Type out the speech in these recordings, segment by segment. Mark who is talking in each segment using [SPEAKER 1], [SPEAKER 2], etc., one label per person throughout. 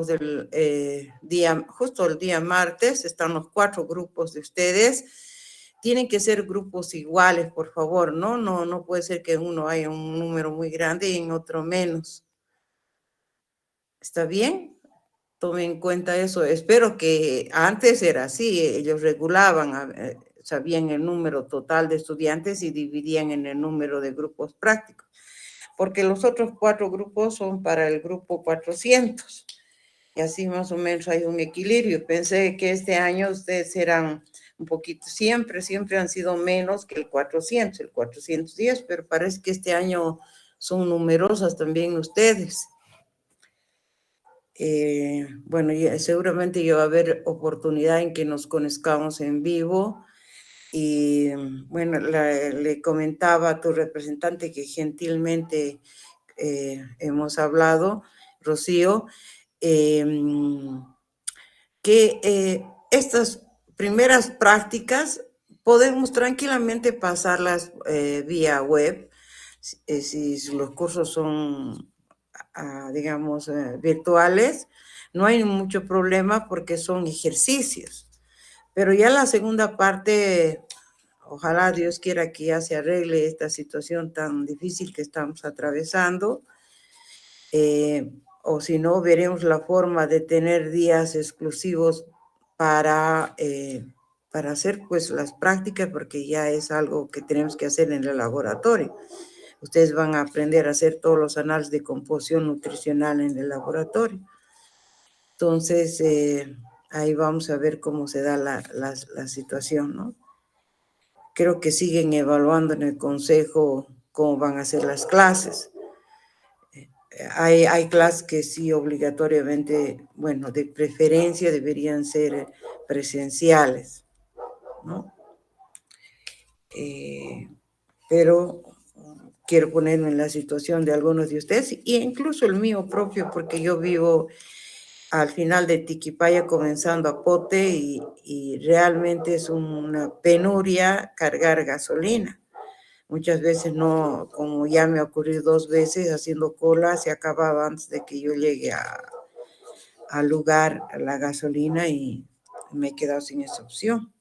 [SPEAKER 1] del día, justo el día martes, están los 4 grupos de ustedes. Tienen que ser grupos iguales, por favor, ¿no? No puede ser que en uno haya un número muy grande y en otro menos. ¿Está bien? Tomen en cuenta eso. Espero que antes era así, ellos regulaban, sabían el número total de estudiantes y dividían en el número de grupos prácticos, porque los otros 4 grupos son para el grupo 400. Y así más o menos hay un equilibrio. Pensé que este año ustedes eran un poquito, siempre han sido menos que el 410, pero parece que este año son numerosas también ustedes. Bueno, seguramente ya va a haber oportunidad en que nos conozcamos en vivo. Y bueno, le comentaba a tu representante que gentilmente hemos hablado, Rocío, que estas primeras prácticas podemos tranquilamente pasarlas vía web, si los cursos son, digamos, virtuales, no hay mucho problema porque son ejercicios. Pero ya la segunda parte, ojalá Dios quiera que ya se arregle esta situación tan difícil que estamos atravesando, o si no, veremos la forma de tener días exclusivos para hacer pues las prácticas, porque ya es algo que tenemos que hacer en el laboratorio. Ustedes van a aprender a hacer todos los análisis de composición nutricional en el laboratorio. Entonces, ahí vamos a ver cómo se da la situación, ¿no? Creo que siguen evaluando en el consejo cómo van a ser las clases. Hay clases que sí obligatoriamente, bueno, de preferencia deberían ser presenciales, ¿no? Pero quiero ponerme en la situación de algunos de ustedes, e incluso el mío propio, porque yo vivo al final de Tiquipaya comenzando a Pote y realmente es una penuria cargar gasolina. Muchas veces no, como ya me ha ocurrido 2 veces haciendo cola, se acababa antes de que yo llegue al lugar, a la gasolina, y me he quedado sin esa opción.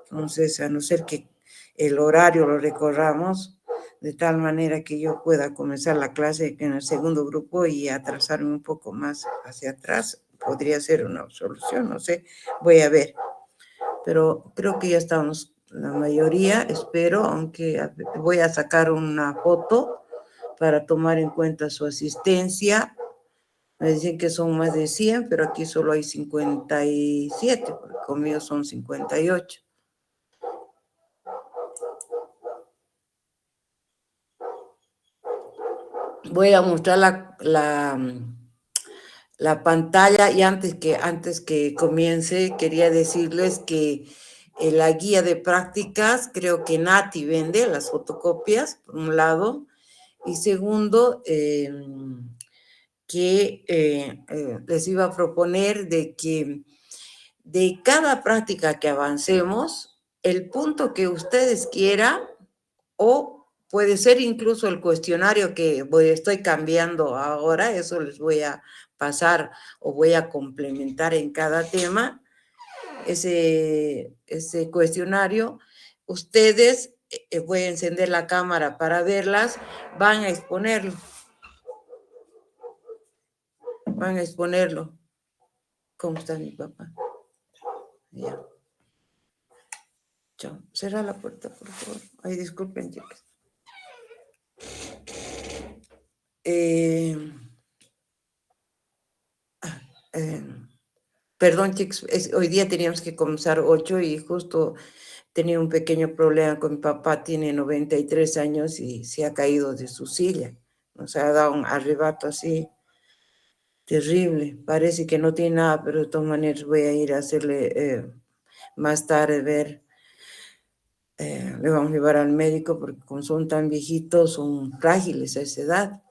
[SPEAKER 1] Entonces, a no ser que el horario lo recorramos de tal manera que yo pueda comenzar la clase en el segundo grupo y atrasarme un poco más hacia atrás, podría ser una solución, no sé, voy a ver. Pero creo que ya estamos la mayoría, espero, aunque voy a sacar una foto para tomar en cuenta su asistencia. Me dicen que son más de 100, pero aquí solo hay 57, porque conmigo son 58. Voy a mostrar la pantalla, y antes que comience, quería decirles que la guía de prácticas, creo que Nati vende las fotocopias, por un lado, y segundo, que les iba a proponer de que de cada práctica que avancemos, el punto que ustedes quieran, o puede ser incluso el cuestionario que estoy cambiando ahora, eso les voy a pasar o voy a complementar en cada tema, ese cuestionario. Ustedes, voy a encender la cámara para verlas, van a exponerlo. ¿Cómo está mi papá? Ya. Chao. Cerra la puerta, por favor. Ay, disculpen, chicas. Perdón, chicos, hoy día teníamos que comenzar 8 y justo tenía un pequeño problema con mi papá, tiene 93 años y se ha caído de su silla. Nos ha dado un arrebato así terrible. Parece que no tiene nada, pero de todas maneras voy a ir a hacerle más tarde ver. Le vamos a llevar al médico porque como son tan viejitos, son frágiles a esa edad.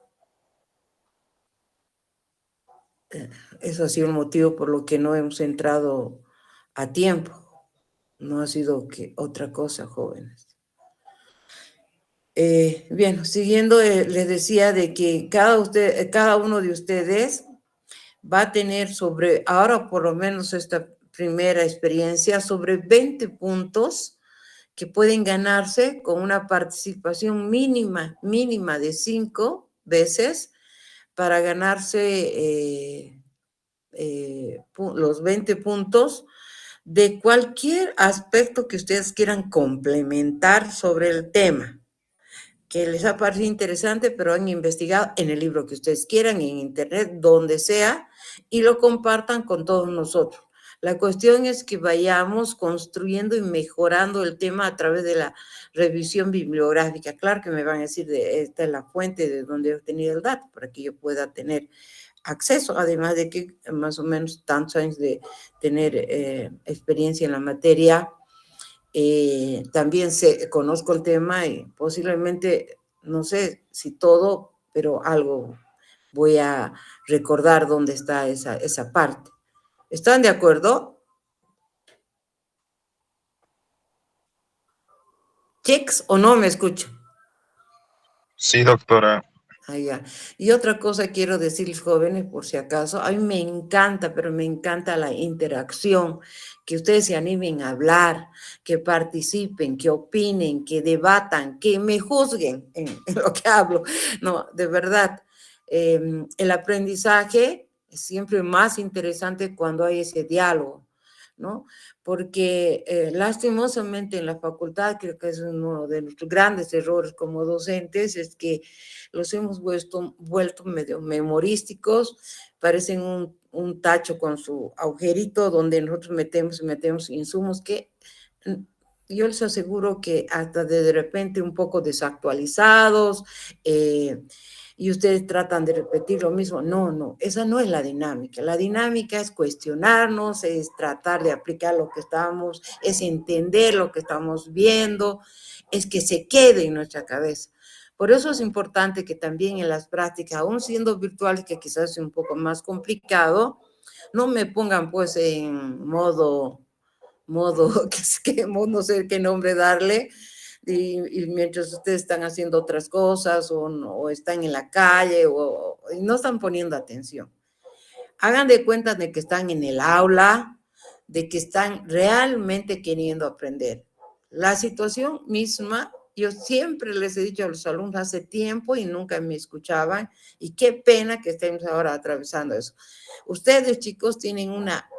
[SPEAKER 1] Eso ha sido el motivo por lo que no hemos entrado a tiempo. No ha sido que otra cosa, jóvenes. Bien, siguiendo, les decía de que cada uno de ustedes va a tener sobre, ahora por lo menos esta primera experiencia, sobre 20 puntos que pueden ganarse con una participación mínima de 5 veces para ganarse los 20 puntos de cualquier aspecto que ustedes quieran complementar sobre el tema, que les ha parecido interesante, pero han investigado en el libro que ustedes quieran, en internet, donde sea, y lo compartan con todos nosotros. La cuestión es que vayamos construyendo y mejorando el tema a través de la revisión bibliográfica. Claro que me van a decir, esta es la fuente de donde he obtenido el dato, para que yo pueda tener acceso, además de que más o menos tantos años de tener experiencia en la materia, también conozco el tema y posiblemente, no sé si todo, pero algo voy a recordar dónde está esa parte. ¿Están de acuerdo? ¿Checks o no me escuchan?
[SPEAKER 2] Sí, doctora.
[SPEAKER 1] Ah, ya. Y otra cosa quiero decirles, jóvenes, por si acaso, a mí me encanta, pero me encanta la interacción, que ustedes se animen a hablar, que participen, que opinen, que debatan, que me juzguen en lo que hablo. No, de verdad, el aprendizaje es siempre más interesante cuando hay ese diálogo, ¿no? Porque lastimosamente en la facultad, creo que es uno de nuestros grandes errores como docentes, es que los hemos vuelto medio memorísticos, parecen un tacho con su agujerito donde nosotros metemos insumos que yo les aseguro que hasta de repente un poco desactualizados, y ustedes tratan de repetir lo mismo. No, esa no es la dinámica. La dinámica es cuestionarnos, es tratar de aplicar lo que estamos, es entender lo que estamos viendo, es que se quede en nuestra cabeza. Por eso es importante que también en las prácticas, aún siendo virtuales, que quizás es un poco más complicado, no me pongan pues en modo no sé qué nombre darle, y mientras ustedes están haciendo otras cosas o están en la calle y no están poniendo atención. Hagan de cuenta de que están en el aula, de que están realmente queriendo aprender. La situación misma, yo siempre les he dicho a los alumnos hace tiempo y nunca me escuchaban, y qué pena que estemos ahora atravesando eso. Ustedes, chicos, tienen una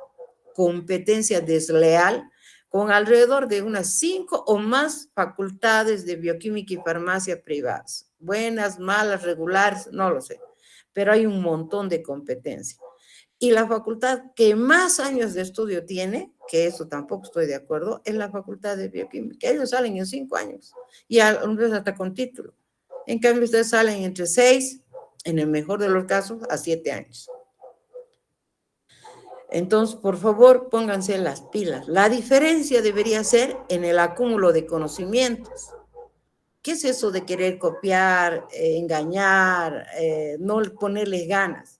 [SPEAKER 1] competencia desleal con alrededor de unas 5 o más facultades de bioquímica y farmacia privadas. Buenas, malas, regulares, no lo sé, pero hay un montón de competencia. Y la facultad que más años de estudio tiene, que eso tampoco estoy de acuerdo, es la facultad de bioquímica. Ellos salen en 5 años y algunos hasta con título. En cambio, ustedes salen entre 6, en el mejor de los casos, a 7 años. Entonces, por favor, pónganse las pilas. La diferencia debería ser en el acúmulo de conocimientos. ¿Qué es eso de querer copiar, engañar, no ponerles ganas?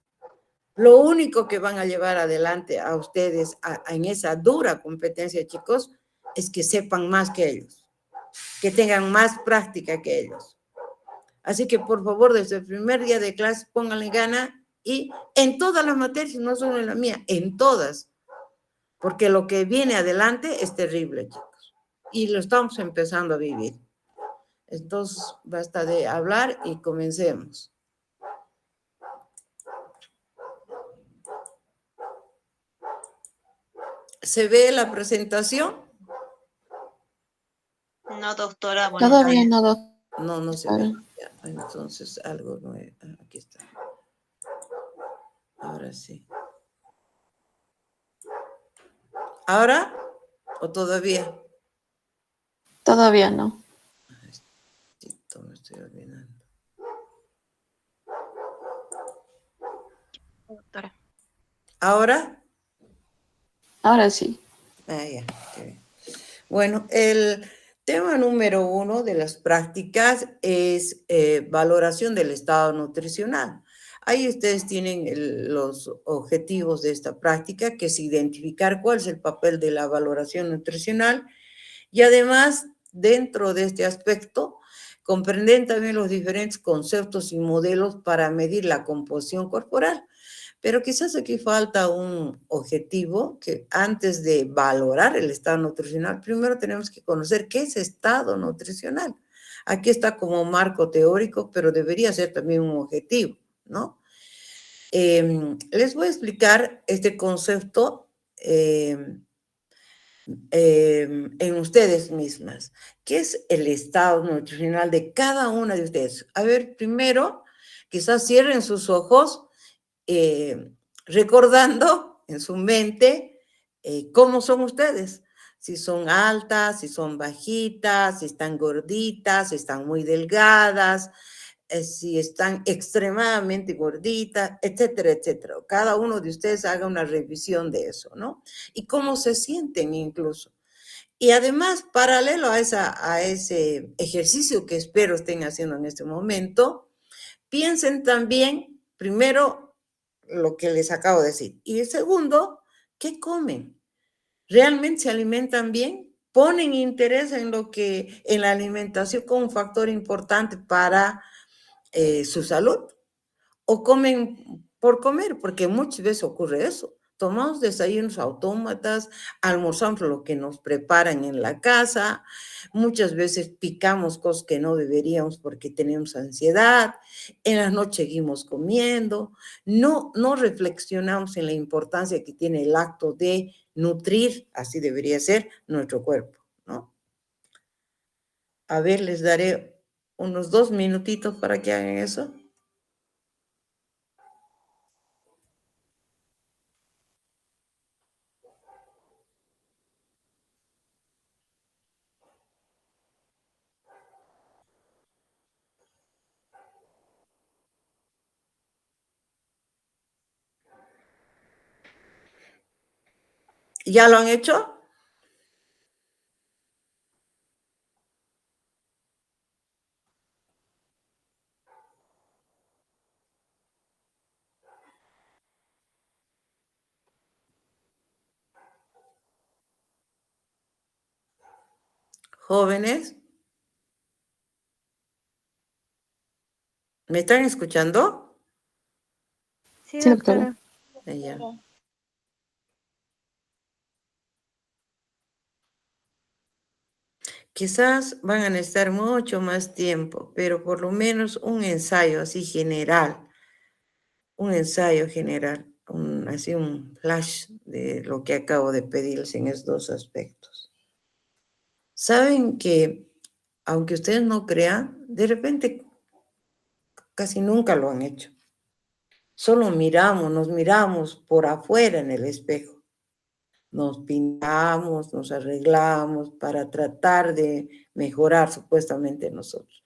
[SPEAKER 1] Lo único que van a llevar adelante a ustedes en esa dura competencia, chicos, es que sepan más que ellos, que tengan más práctica que ellos. Así que, por favor, desde el primer día de clase, pónganle gana, y en todas las materias, no solo en la mía, en todas. Porque lo que viene adelante es terrible, chicos. Y lo estamos empezando a vivir. Entonces, basta de hablar y comencemos. ¿Se ve la presentación?
[SPEAKER 3] No, doctora.
[SPEAKER 4] Bueno, todavía no, doctora.
[SPEAKER 1] No se ve. Ya, entonces, algo no es. Aquí está. Ahora sí. ¿Ahora o todavía?
[SPEAKER 4] Todavía no.
[SPEAKER 1] Me estoy olvidando.
[SPEAKER 3] Doctora.
[SPEAKER 1] ¿Ahora?
[SPEAKER 4] Ahora sí.
[SPEAKER 1] Ya. Okay. Bueno, el tema número 1 de las prácticas es valoración del estado nutricional. Ahí ustedes tienen los objetivos de esta práctica, que es identificar cuál es el papel de la valoración nutricional, y además, dentro de este aspecto, comprenden también los diferentes conceptos y modelos para medir la composición corporal. Pero quizás aquí falta un objetivo que antes de valorar el estado nutricional, primero tenemos que conocer qué es estado nutricional. Aquí está como marco teórico, pero debería ser también un objetivo, ¿no? Les voy a explicar este concepto en ustedes mismas. ¿Qué es el estado nutricional de cada una de ustedes? A ver, primero, quizás cierren sus ojos recordando en su mente cómo son ustedes. Si son altas, si son bajitas, si están gorditas, si están muy delgadas, si están extremadamente gorditas, etcétera, etcétera. Cada uno de ustedes haga una revisión de eso, ¿no? Y cómo se sienten incluso. Y además, paralelo a ese ejercicio que espero estén haciendo en este momento, piensen también, primero, lo que les acabo de decir. Y segundo, ¿qué comen? ¿Realmente se alimentan bien? ¿Ponen interés en en la alimentación como un factor importante para su salud? ¿O comen por comer? Porque muchas veces ocurre eso. Tomamos desayunos autómatas, almorzamos lo que nos preparan en la casa, muchas veces picamos cosas que no deberíamos porque tenemos ansiedad, en las noches seguimos comiendo, no reflexionamos en la importancia que tiene el acto de nutrir, así debería ser, nuestro cuerpo, ¿no? A ver, les daré unos 2 minutitos para que hagan eso. ¿Ya lo han hecho? Jóvenes, ¿me están escuchando?
[SPEAKER 3] Sí,
[SPEAKER 4] Sí, doctora.
[SPEAKER 3] doctora.
[SPEAKER 1] Ya. Quizás van a necesitar mucho más tiempo, pero por lo menos un ensayo así general, así un flash de lo que acabo de pedirles en estos dos aspectos. Saben que, aunque ustedes no crean, de repente casi nunca lo han hecho. Solo nos miramos por afuera en el espejo. Nos pintamos, nos arreglamos para tratar de mejorar supuestamente nosotros.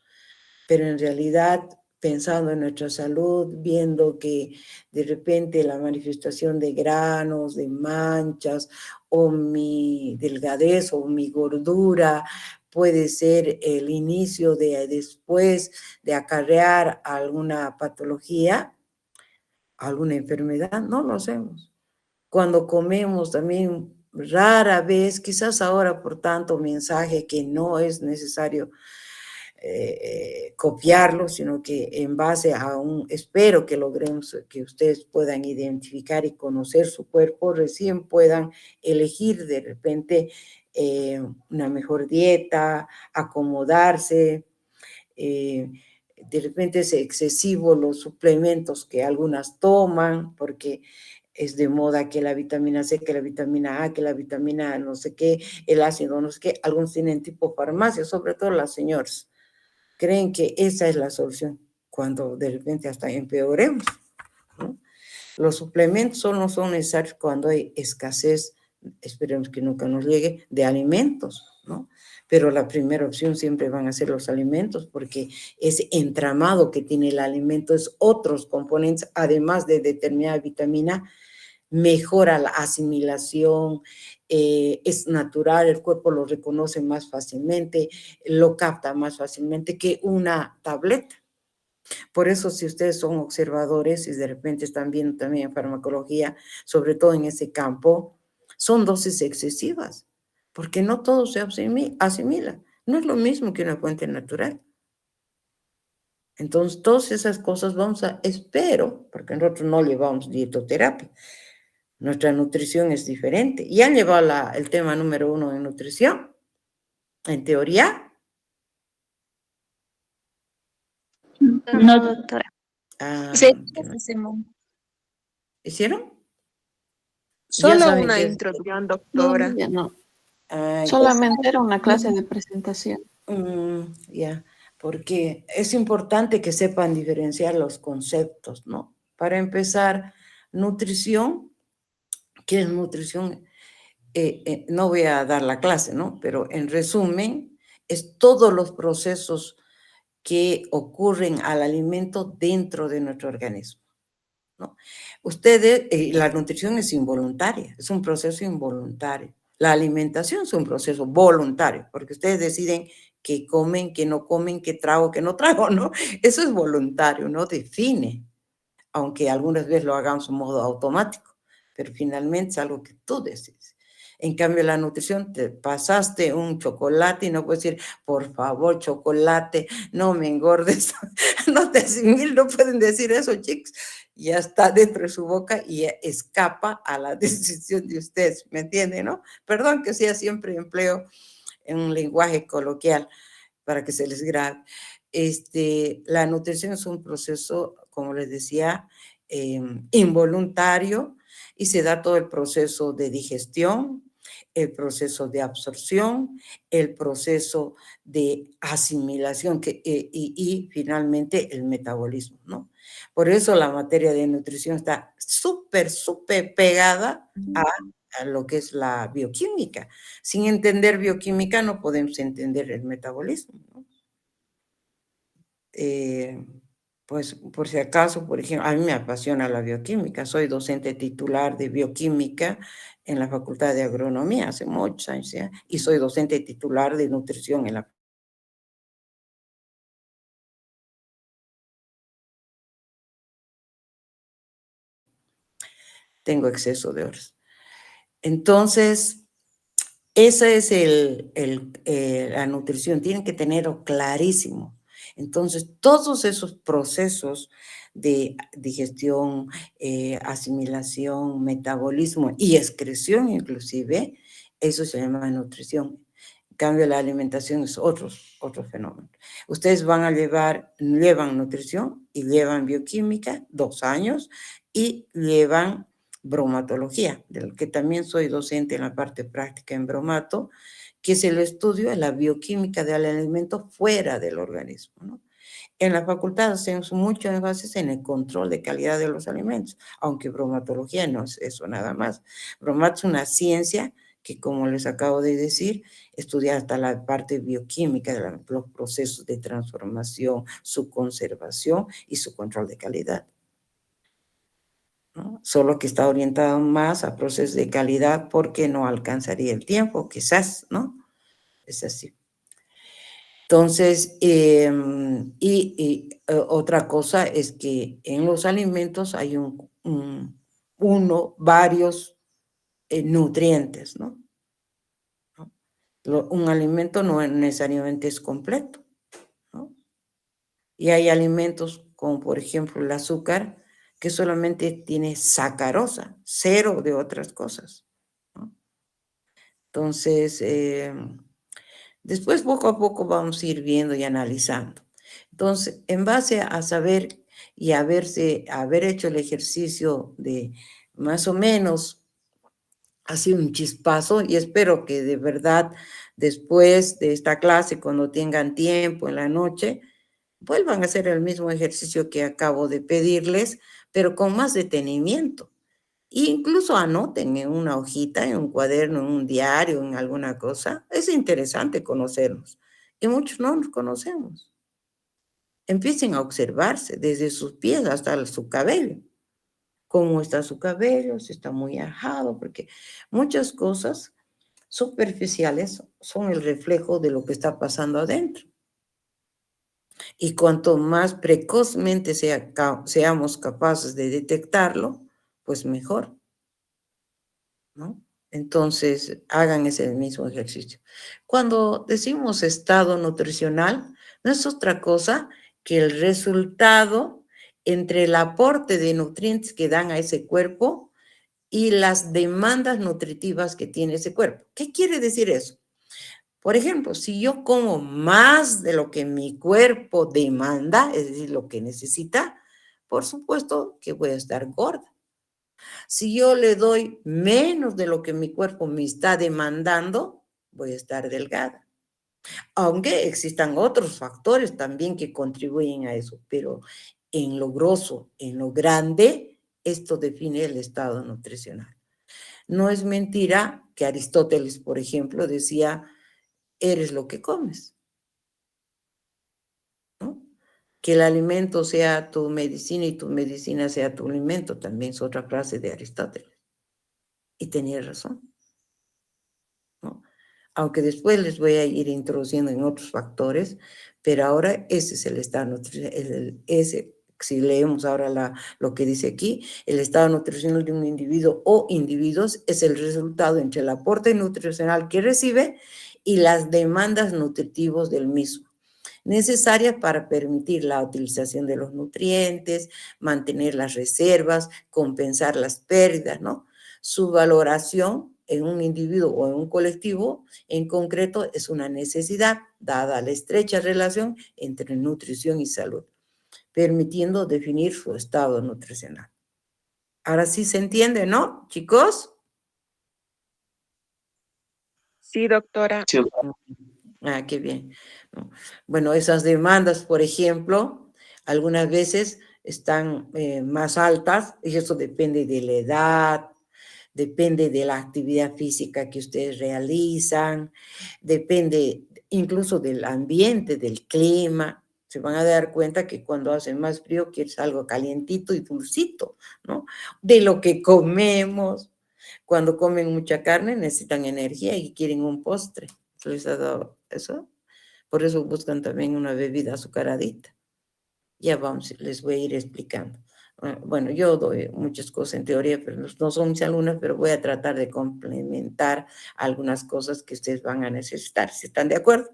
[SPEAKER 1] Pero en realidad, pensando en nuestra salud, viendo que de repente la manifestación de granos, de manchas, o mi delgadez o mi gordura puede ser el inicio de después de acarrear alguna patología, alguna enfermedad, no lo hacemos. Cuando comemos también rara vez, quizás ahora por tanto mensaje que no es necesario copiarlo, sino que en base a espero que logremos que ustedes puedan identificar y conocer su cuerpo, recién puedan elegir de repente una mejor dieta, acomodarse, de repente es excesivo los suplementos que algunas toman, porque es de moda que la vitamina C, que la vitamina A, que la vitamina no sé qué, el ácido no sé qué, algunos tienen tipo farmacia, sobre todo las señoras. Creen que esa es la solución, cuando de repente hasta empeoremos, ¿no? Los suplementos solo son necesarios cuando hay escasez, esperemos que nunca nos llegue, de alimentos, ¿no? Pero la primera opción siempre van a ser los alimentos, porque ese entramado que tiene el alimento es otros componentes, además de determinada vitamina, mejora la asimilación, es natural, el cuerpo lo reconoce más fácilmente, lo capta más fácilmente que una tableta. Por eso, si ustedes son observadores y de repente están viendo también en farmacología, sobre todo en ese campo, son dosis excesivas, porque no todo se asimila. No es lo mismo que una fuente natural. Entonces, todas esas cosas espero, porque nosotros no llevamos dietoterapia, nuestra nutrición es diferente. ¿Y han llevado el tema número 1 de nutrición? En teoría.
[SPEAKER 3] No, doctora.
[SPEAKER 5] Sí,
[SPEAKER 1] ¿Qué no?
[SPEAKER 5] hacemos.
[SPEAKER 1] ¿Hicieron? Ya
[SPEAKER 5] Solo
[SPEAKER 1] saben
[SPEAKER 5] una
[SPEAKER 1] qué es.
[SPEAKER 5] introducción, doctora.
[SPEAKER 4] Todavía no.
[SPEAKER 1] Ah,
[SPEAKER 4] Solamente era una clase de presentación.
[SPEAKER 1] ya, porque es importante que sepan diferenciar los conceptos, ¿no? Para empezar, nutrición, ¿qué es nutrición? No voy a dar la clase, ¿no? Pero en resumen, es todos los procesos que ocurren al alimento dentro de nuestro organismo, ¿no? Ustedes, la nutrición es involuntaria, es un proceso involuntario. La alimentación es un proceso voluntario, porque ustedes deciden qué comen, qué no comen, qué trago, qué no trago, ¿no? Eso es voluntario, no define, aunque algunas veces lo hagamos en modo automático, pero finalmente es algo que tú decides. En cambio, la nutrición, te pasaste un chocolate y no puedes decir, por favor, chocolate, no me engordes. No te asimiles, no pueden decir eso, chicos. Ya está dentro de su boca y escapa a la decisión de ustedes, ¿me entienden, no? Perdón que sea siempre empleo en un lenguaje coloquial para que se les grabe. La nutrición es un proceso, como les decía, involuntario, y se da todo el proceso de digestión, el proceso de absorción, el proceso de asimilación y finalmente el metabolismo, ¿no? Por eso la materia de nutrición está súper pegada a lo que es la bioquímica. Sin entender bioquímica no podemos entender el metabolismo, ¿no? Pues por si acaso, por ejemplo, a mí me apasiona la bioquímica, soy docente titular de bioquímica en la Facultad de Agronomía hace muchos años, ¿ya? Y soy docente titular de nutrición en la... Tengo exceso de horas. Entonces, esa es la nutrición, tienen que tenerlo clarísimo. Entonces, todos esos procesos de digestión, asimilación, metabolismo y excreción inclusive, eso se llama nutrición. En cambio, la alimentación es otro fenómeno. Ustedes llevan nutrición y llevan bioquímica 2 años y llevan bromatología, del que también soy docente en la parte práctica en bromato, que es el estudio de la bioquímica del alimento fuera del organismo, ¿no? En la facultad hacemos mucho énfasis en el control de calidad de los alimentos, aunque bromatología no es eso nada más. Bromato es una ciencia que, como les acabo de decir, estudia hasta la parte bioquímica de los procesos de transformación, su conservación y su control de calidad, ¿no? Solo que está orientado más a procesos de calidad porque no alcanzaría el tiempo, quizás, ¿no? Es así. Entonces, otra cosa es que en los alimentos hay varios nutrientes, ¿no? Un alimento no necesariamente es completo, ¿no? Y hay alimentos como por ejemplo el azúcar que solamente tiene sacarosa, cero de otras cosas, ¿no? Entonces, después poco a poco vamos a ir viendo y analizando. Entonces, en base a saber y haber hecho el ejercicio de más o menos así un chispazo, y espero que de verdad después de esta clase, cuando tengan tiempo en la noche, vuelvan a hacer el mismo ejercicio que acabo de pedirles, pero con más detenimiento. E incluso anoten en una hojita, en un cuaderno, en un diario, en alguna cosa. Es interesante conocernos. Y muchos no nos conocemos. Empiecen a observarse desde sus pies hasta su cabello. Cómo está su cabello, si está muy ajado, porque muchas cosas superficiales son el reflejo de lo que está pasando adentro. Y cuanto más precozmente seamos capaces de detectarlo, pues mejor, ¿no? Entonces, hagan ese mismo ejercicio. Cuando decimos estado nutricional, no es otra cosa que el resultado entre el aporte de nutrientes que dan a ese cuerpo y las demandas nutritivas que tiene ese cuerpo. ¿Qué quiere decir eso? Por ejemplo, si yo como más de lo que mi cuerpo demanda, es decir, lo que necesita, por supuesto que voy a estar gorda. Si yo le doy menos de lo que mi cuerpo me está demandando, voy a estar delgada. Aunque existan otros factores también que contribuyen a eso, pero en lo grosso, en lo grande, esto define el estado nutricional. No es mentira que Aristóteles, por ejemplo, decía, eres lo que comes, ¿no? Que el alimento sea tu medicina y tu medicina sea tu alimento, también es otra frase de Aristóteles. Y tenía razón, ¿no? Aunque después les voy a ir introduciendo en otros factores, pero ahora ese es el estado nutricional, si leemos ahora lo que dice aquí, el estado nutricional de un individuo o individuos es el resultado entre el aporte nutricional que recibe y las demandas nutritivas del mismo, necesarias para permitir la utilización de los nutrientes, mantener las reservas, compensar las pérdidas, ¿no? Su valoración en un individuo o en un colectivo en concreto es una necesidad, dada la estrecha relación entre nutrición y salud, permitiendo definir su estado nutricional. Ahora sí se entiende, ¿no, chicos?
[SPEAKER 5] Sí, doctora.
[SPEAKER 6] Sí,
[SPEAKER 1] Ah, qué bien. Bueno, esas demandas, por ejemplo, algunas veces están más altas y eso depende de la edad, depende de la actividad física que ustedes realizan, depende incluso del ambiente, del clima. Se van a dar cuenta que cuando hace más frío quieres algo calientito y dulcito, ¿no? De lo que comemos. Cuando comen mucha carne necesitan energía y quieren un postre. ¿Les ha dado eso? Por eso buscan también una bebida azucaradita. Ya vamos, les voy a ir explicando. Bueno, yo doy muchas cosas en teoría, pero no son mis alumnas, pero voy a tratar de complementar algunas cosas que ustedes van a necesitar. ¿Si están de acuerdo?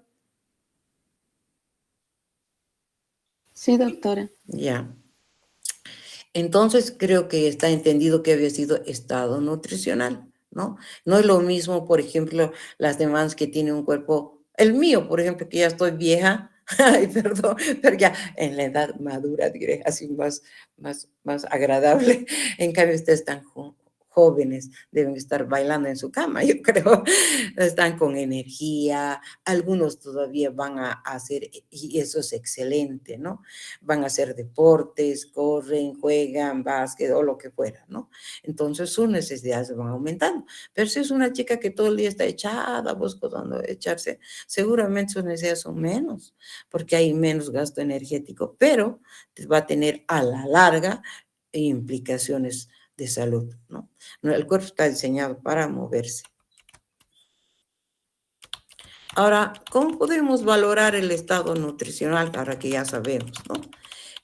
[SPEAKER 4] Sí, doctora.
[SPEAKER 1] Ya. Entonces, creo que está entendido que había sido estado nutricional, ¿no? No es lo mismo, por ejemplo, las demandas que tiene un cuerpo, el mío, por ejemplo, que ya estoy vieja, ay, perdón, pero ya en la edad madura, diré, así más agradable. En cambio, ustedes están jóvenes, deben estar bailando en su cama, yo creo. Están con energía, algunos todavía van a hacer, y eso es excelente, ¿no? Van a hacer deportes, corren, juegan, básquet o lo que fuera, ¿no? Entonces sus necesidades van aumentando. Pero si es una chica que todo el día está echada, buscando echarse, seguramente sus necesidades son menos, porque hay menos gasto energético, pero va a tener a la larga implicaciones de salud, ¿no? El cuerpo está diseñado para moverse. Ahora, ¿cómo podemos valorar el estado nutricional? Ahora que ya sabemos, ¿no?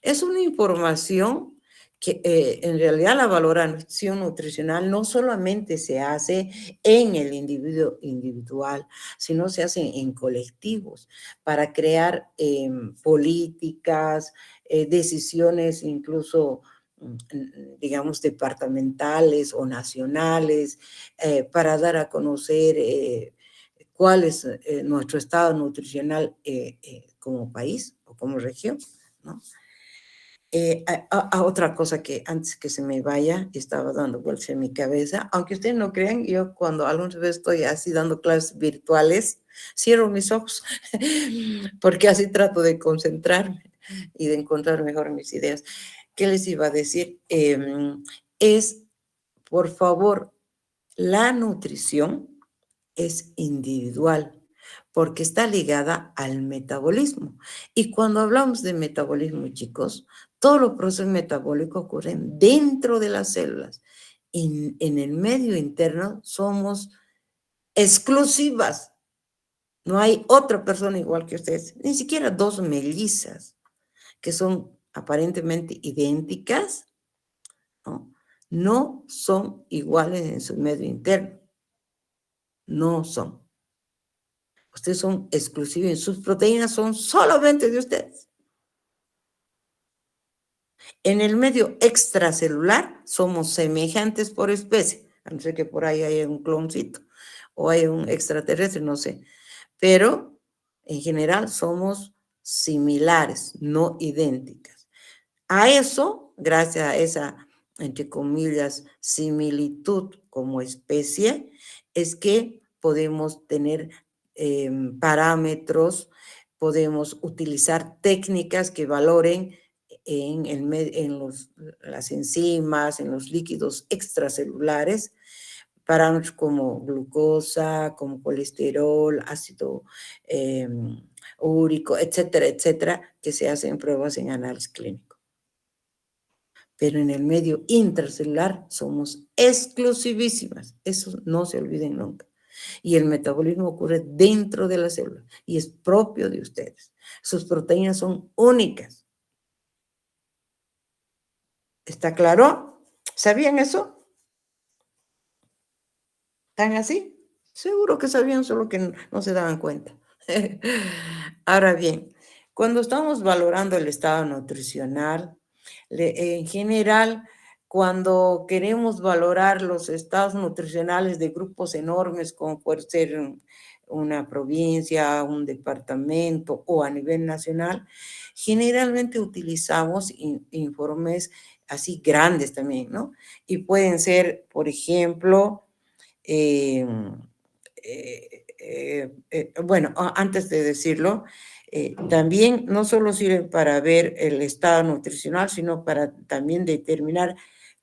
[SPEAKER 1] Es una información que en realidad la valoración nutricional no solamente se hace en el individuo individual, sino se hace en colectivos para crear políticas, decisiones incluso, digamos, departamentales o nacionales, para dar a conocer cuál es nuestro estado nutricional como país o como región, ¿no? Otra cosa que antes que se me vaya, estaba dando vueltas en mi cabeza, aunque ustedes no crean, yo cuando algunas veces estoy así dando clases virtuales, cierro mis ojos, porque así trato de concentrarme y de encontrar mejor mis ideas. ¿Qué les iba a decir? Por favor, la nutrición es individual, porque está ligada al metabolismo. Y cuando hablamos de metabolismo, chicos, todos los procesos metabólicos ocurren dentro de las células. En el medio interno somos exclusivas. No hay otra persona igual que ustedes, ni siquiera dos mellizas que son aparentemente idénticas, ¿no? No son iguales en su medio interno. No son. Ustedes son exclusivos y sus proteínas son solamente de ustedes. En el medio extracelular somos semejantes por especie, a no ser que por ahí haya un cloncito o hay un extraterrestre, no sé. Pero en general somos similares, no idénticas. A eso, gracias a esa, entre comillas, similitud como especie, es que podemos tener parámetros, podemos utilizar técnicas que valoren en las enzimas, en los líquidos extracelulares, parámetros como glucosa, como colesterol, ácido úrico, etcétera, etcétera, que se hacen pruebas en análisis clínico. Pero en el medio intracelular somos exclusivísimas. Eso no se olviden nunca. Y el metabolismo ocurre dentro de la célula y es propio de ustedes. Sus proteínas son únicas. ¿Está claro? ¿Sabían eso? ¿Están así? Seguro que sabían, solo que no se daban cuenta. Ahora bien, cuando estamos valorando el estado nutricional, en general, cuando queremos valorar los estados nutricionales de grupos enormes, como puede ser una provincia, un departamento o a nivel nacional, generalmente utilizamos informes así grandes también, ¿no? Y pueden ser, por ejemplo, bueno, antes de decirlo, también no solo sirven para ver el estado nutricional, sino para también determinar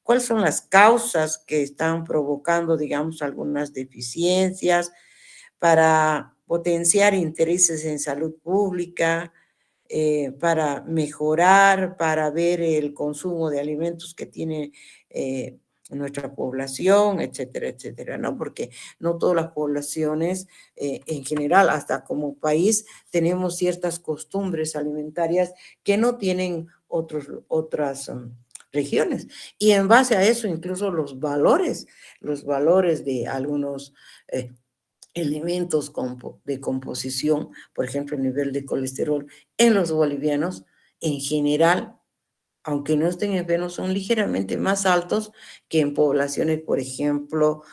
[SPEAKER 1] cuáles son las causas que están provocando, digamos, algunas deficiencias, para potenciar intereses en salud pública, para mejorar, para ver el consumo de alimentos que tiene nuestra población, etcétera, etcétera, ¿no? Porque no todas las poblaciones, en general, hasta como país, tenemos ciertas costumbres alimentarias que no tienen otras regiones. Y en base a eso, incluso los valores de algunos elementos de composición, por ejemplo, el nivel de colesterol en los bolivianos, en general, aunque no estén enfermos, son ligeramente más altos que en poblaciones, por ejemplo,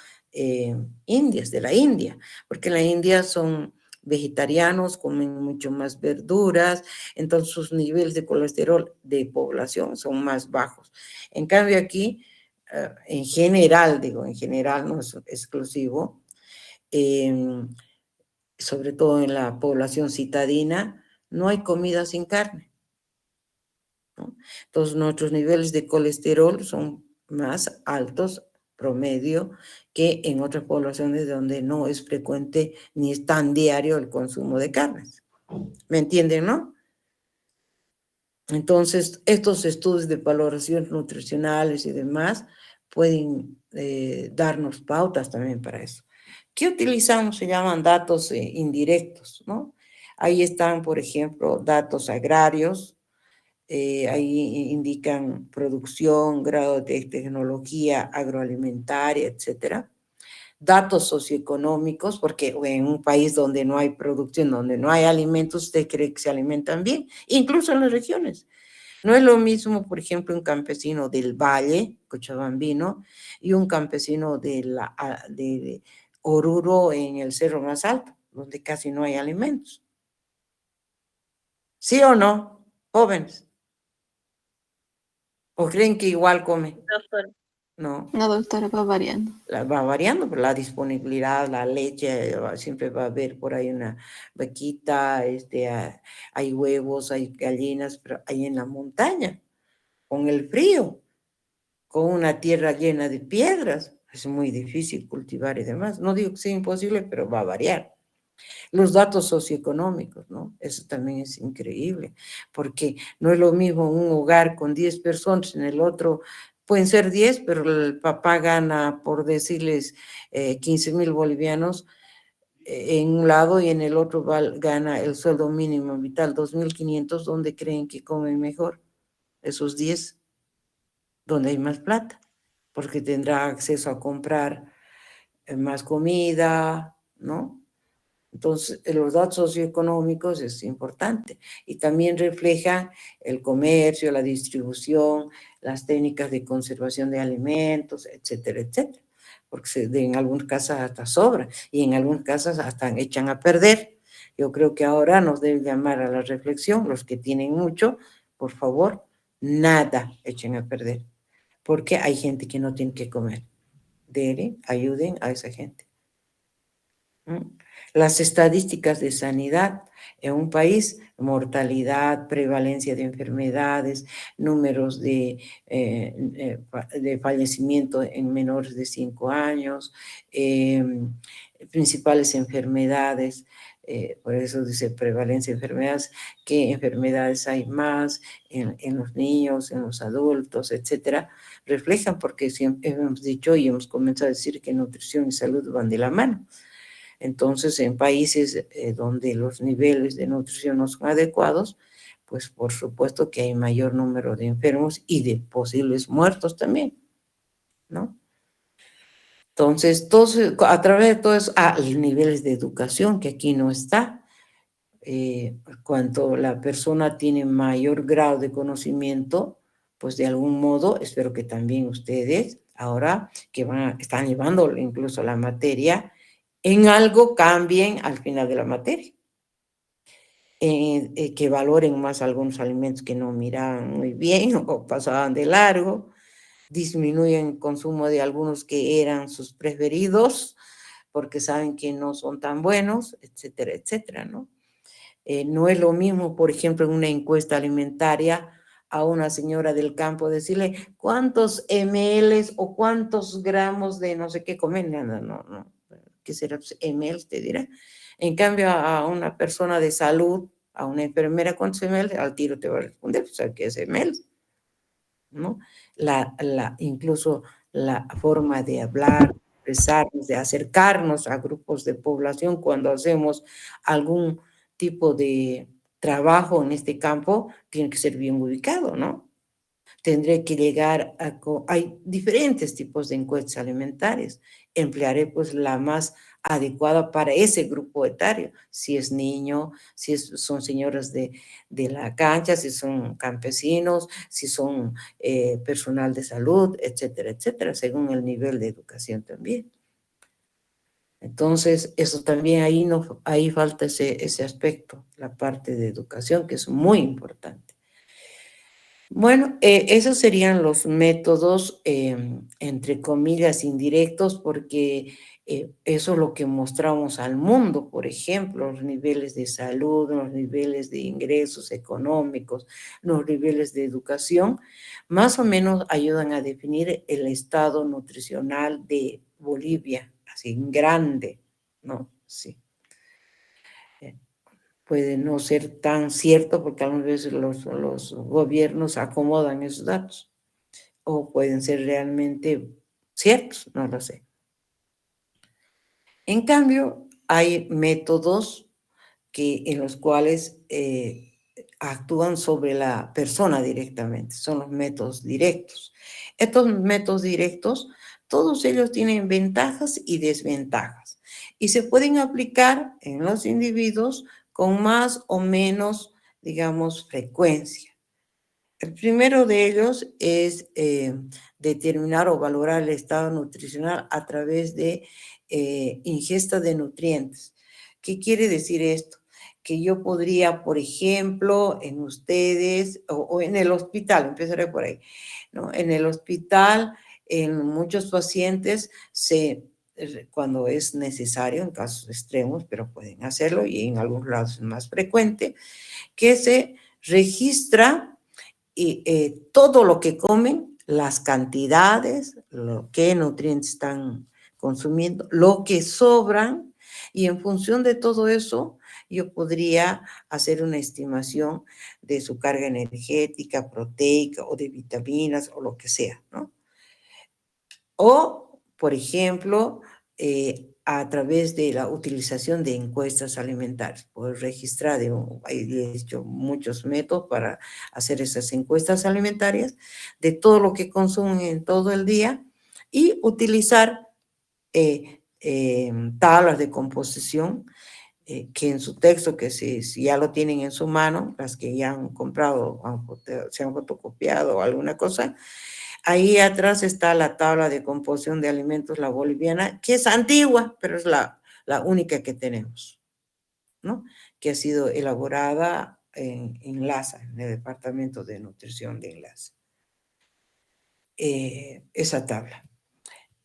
[SPEAKER 1] indias, de la India, porque en la India son vegetarianos, comen mucho más verduras, entonces sus niveles de colesterol de población son más bajos. En cambio aquí, en general, digo, en general, no es exclusivo, sobre todo en la población citadina, no hay comida sin carne, ¿no? Entonces nuestros niveles de colesterol son más altos promedio que en otras poblaciones donde no es frecuente ni es tan diario el consumo de carnes. ¿Me entienden, no? Entonces, estos estudios de valoración nutricionales y demás pueden darnos pautas también para eso. ¿Qué utilizamos? Se llaman datos indirectos, ¿no? Ahí están, por ejemplo, datos agrarios, ahí indican producción, grado de tecnología agroalimentaria, etcétera. Datos socioeconómicos, porque en un país donde no hay producción, donde no hay alimentos, usted cree que se alimentan bien, incluso en las regiones. No es lo mismo, por ejemplo, un campesino del Valle, cochabambino, y un campesino de Oruro en el cerro más alto, donde casi no hay alimentos. ¿Sí o no, jóvenes? ¿O creen que igual come?
[SPEAKER 3] Doctora.
[SPEAKER 1] No,
[SPEAKER 4] No, doctora, va variando.
[SPEAKER 1] va variando, pero la disponibilidad, la leche, siempre va a haber por ahí una vaquita, hay huevos, hay gallinas, pero hay en la montaña, con el frío, con una tierra llena de piedras. Es muy difícil cultivar y demás. No digo que sea imposible, pero va a variar. Los datos socioeconómicos, ¿no? Eso también es increíble, porque no es lo mismo un hogar con 10 personas, en el otro pueden ser 10, pero el papá gana, por decirles, 15,000 bolivianos en un lado y en el otro gana el sueldo mínimo vital, 2,500, ¿dónde creen que comen mejor? Esos 10, donde hay más plata, porque tendrá acceso a comprar más comida, ¿no? Entonces, los datos socioeconómicos es importante y también refleja el comercio, la distribución, las técnicas de conservación de alimentos, etcétera, etcétera. Porque en algunas casas hasta sobra y en algunas casas hasta echan a perder. Yo creo que ahora nos debe llamar a la reflexión, los que tienen mucho, por favor, nada echen a perder, porque hay gente que no tiene que comer. Ayuden a esa gente. Las estadísticas de sanidad en un país, mortalidad, prevalencia de enfermedades, números de fallecimiento en menores de 5 años, principales enfermedades, por eso dice prevalencia de enfermedades, qué enfermedades hay más en los niños, en los adultos, etcétera, reflejan porque siempre hemos dicho y hemos comenzado a decir que nutrición y salud van de la mano. Entonces, en países donde los niveles de nutrición no son adecuados, pues por supuesto que hay mayor número de enfermos y de posibles muertos también, ¿no? Entonces, a través de todo eso, los niveles de educación, que aquí no está, cuanto la persona tiene mayor grado de conocimiento, pues de algún modo, espero que también ustedes, ahora que están llevando incluso la materia, en algo cambien al final de la materia, que valoren más algunos alimentos que no miraban muy bien o pasaban de largo, disminuyen el consumo de algunos que eran sus preferidos porque saben que no son tan buenos, etcétera, etcétera, ¿no? No es lo mismo, por ejemplo, en una encuesta alimentaria a una señora del campo decirle cuántos ml o cuántos gramos de no sé qué comer, no. ¿Qué será? Ml, te dirá. En cambio, a una persona de salud, a una enfermera con ml, al tiro te va a responder, o sea, ¿qué es ml? ¿No? Incluso la forma de hablar, expresarnos, de acercarnos a grupos de población cuando hacemos algún tipo de trabajo en este campo, tiene que ser bien ubicado, ¿no? Tendré que llegar hay diferentes tipos de encuestas alimentarias. Emplearé pues la más adecuada para ese grupo etario. Si es niño, si son señoras de la cancha, si son campesinos, si son personal de salud, etcétera, etcétera, según el nivel de educación también. Entonces, eso también ahí falta ese aspecto, la parte de educación, que es muy importante. Bueno, esos serían los métodos, entre comillas, indirectos, porque eso es lo que mostramos al mundo, por ejemplo, los niveles de salud, los niveles de ingresos económicos, los niveles de educación, más o menos ayudan a definir el estado nutricional de Bolivia, así en grande, ¿no? Sí. Puede no ser tan cierto porque algunas veces los gobiernos acomodan esos datos o pueden ser realmente ciertos, no lo sé. En cambio, hay métodos en los cuales actúan sobre la persona directamente, son los métodos directos. Estos métodos directos, todos ellos tienen ventajas y desventajas y se pueden aplicar en los individuos con más o menos, digamos, frecuencia. El primero de ellos es determinar o valorar el estado nutricional a través de ingesta de nutrientes. ¿Qué quiere decir esto? Que yo podría, por ejemplo, en ustedes o en el hospital, empezaré por ahí, ¿no? En el hospital, en muchos pacientes cuando es necesario, en casos extremos, pero pueden hacerlo y en algunos lados es más frecuente, que se registra todo lo que comen, las cantidades, qué nutrientes están consumiendo, lo que sobran, y en función de todo eso, yo podría hacer una estimación de su carga energética, proteica o de vitaminas o lo que sea, ¿no? O, por ejemplo, a través de la utilización de encuestas alimentarias. Puedo registrar, he hecho muchos métodos para hacer esas encuestas alimentarias de todo lo que consumen en todo el día y utilizar tablas de composición que en su texto, que si ya lo tienen en su mano, las que ya han comprado, se han fotocopiado o alguna cosa, ahí atrás está la tabla de composición de alimentos, la boliviana, que es antigua, pero es la única que tenemos, ¿no? Que ha sido elaborada en LASA, en el Departamento de Nutrición de LASA. Esa tabla.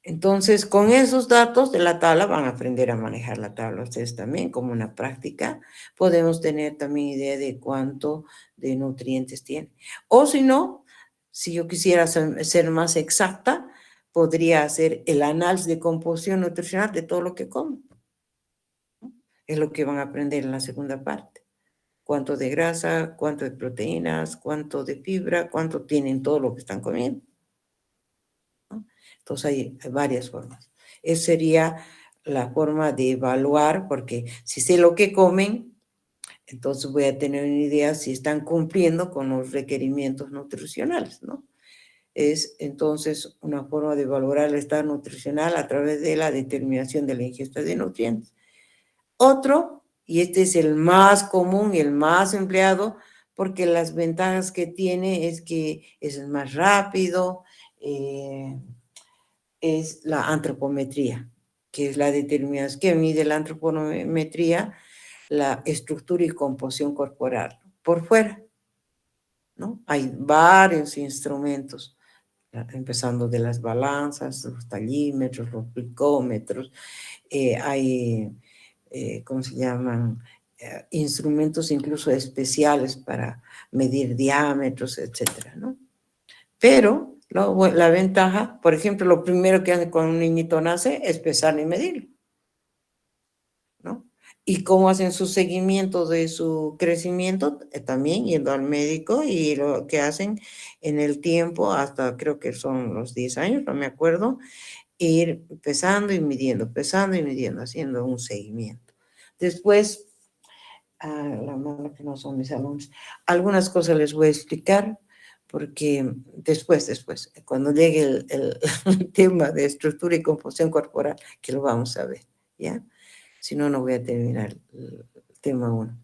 [SPEAKER 1] Entonces, con esos datos de la tabla van a aprender a manejar la tabla ustedes también, como una práctica. Podemos tener también idea de cuánto de nutrientes tiene. O si no, si yo quisiera ser más exacta, podría hacer el análisis de composición nutricional de todo lo que como. Es lo que van a aprender en la segunda parte. Cuánto de grasa, cuánto de proteínas, cuánto de fibra, cuánto tienen todo lo que están comiendo. Entonces hay varias formas. Esa sería la forma de evaluar, porque si sé lo que comen, entonces voy a tener una idea si están cumpliendo con los requerimientos nutricionales, ¿no? Es entonces una forma de valorar el estado nutricional a través de la determinación de la ingesta de nutrientes. Otro, y este es el más común y el más empleado, porque las ventajas que tiene es que es más rápido, es la antropometría, que es la determinación que mide la antropometría, la estructura y composición corporal por fuera, ¿no? Hay varios instrumentos, empezando de las balanzas, los tallímetros, los glicómetros, hay, ¿cómo se llaman? Instrumentos incluso especiales para medir diámetros, etcétera, ¿no? Pero la ventaja, por ejemplo, lo primero que hace cuando un niñito nace es pesarlo y medirlo, ¿no? Y cómo hacen su seguimiento de su crecimiento, también yendo al médico, y lo que hacen en el tiempo, hasta creo que son los 10 años, no me acuerdo, ir pesando y midiendo, haciendo un seguimiento. Después, la mala que no son mis alumnos, algunas cosas les voy a explicar, porque después, cuando llegue el tema de estructura y composición corporal, que lo vamos a ver, ¿ya? Si no, no voy a terminar el tema 1.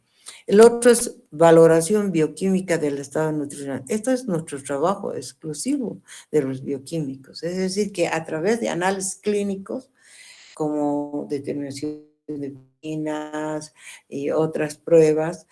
[SPEAKER 1] El otro es valoración bioquímica del estado nutricional. Esto es nuestro trabajo exclusivo de los bioquímicos, es decir, que a través de análisis clínicos, como determinación de vitaminas y otras pruebas,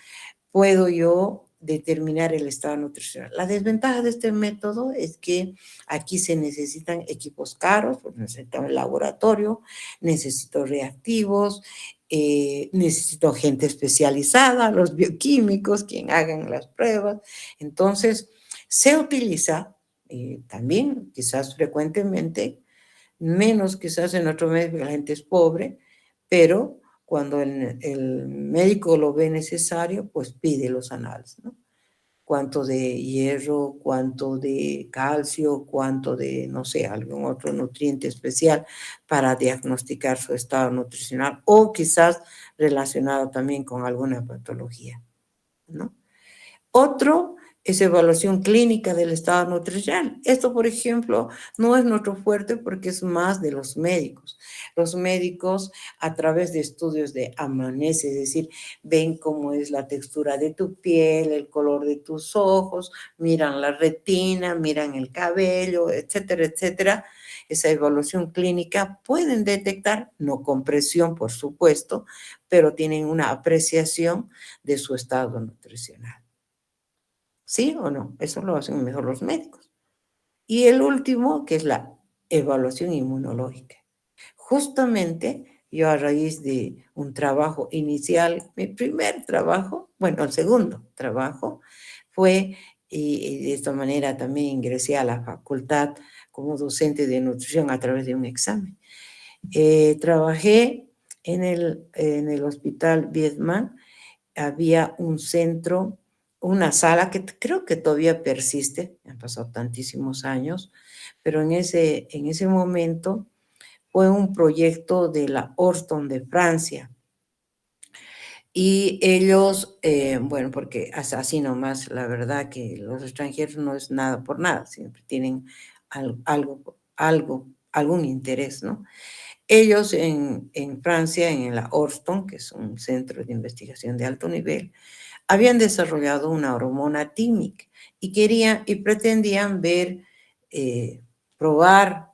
[SPEAKER 1] puedo yo determinar el estado nutricional. La desventaja de este método es que aquí se necesitan equipos caros, porque necesito el laboratorio, necesito reactivos, necesito gente especializada, los bioquímicos, quien hagan las pruebas. Entonces, se utiliza también, quizás frecuentemente, menos quizás en otro medio, porque la gente es pobre, pero cuando el médico lo ve necesario, pues pide los análisis, ¿no? Cuánto de hierro, cuánto de calcio, cuánto de, no sé, algún otro nutriente especial para diagnosticar su estado nutricional o quizás relacionado también con alguna patología, ¿no? Otro es evaluación clínica del estado nutricional. Esto, por ejemplo, no es nuestro fuerte porque es más de los médicos. Los médicos, a través de estudios de amnesia, es decir, ven cómo es la textura de tu piel, el color de tus ojos, miran la retina, miran el cabello, etcétera, etcétera. Esa evaluación clínica pueden detectar, no con presión, por supuesto, pero tienen una apreciación de su estado nutricional. ¿Sí o no? Eso lo hacen mejor los médicos. Y el último, que es la evaluación inmunológica. Justamente yo, a raíz de un trabajo inicial, mi primer trabajo, bueno, el segundo trabajo, fue, y de esta manera también ingresé a la facultad como docente de nutrición a través de un examen. Trabajé en el hospital Vietman. Había un centro, una sala que creo que todavía persiste, han pasado tantísimos años, pero en ese momento fue un proyecto de la Orston de Francia. Y ellos, bueno, porque así nomás, la verdad que los extranjeros no es nada por nada, siempre tienen algún interés, ¿no? Ellos en Francia, en la Orston, que es un centro de investigación de alto nivel, habían desarrollado una hormona tímica y querían y pretendían ver, probar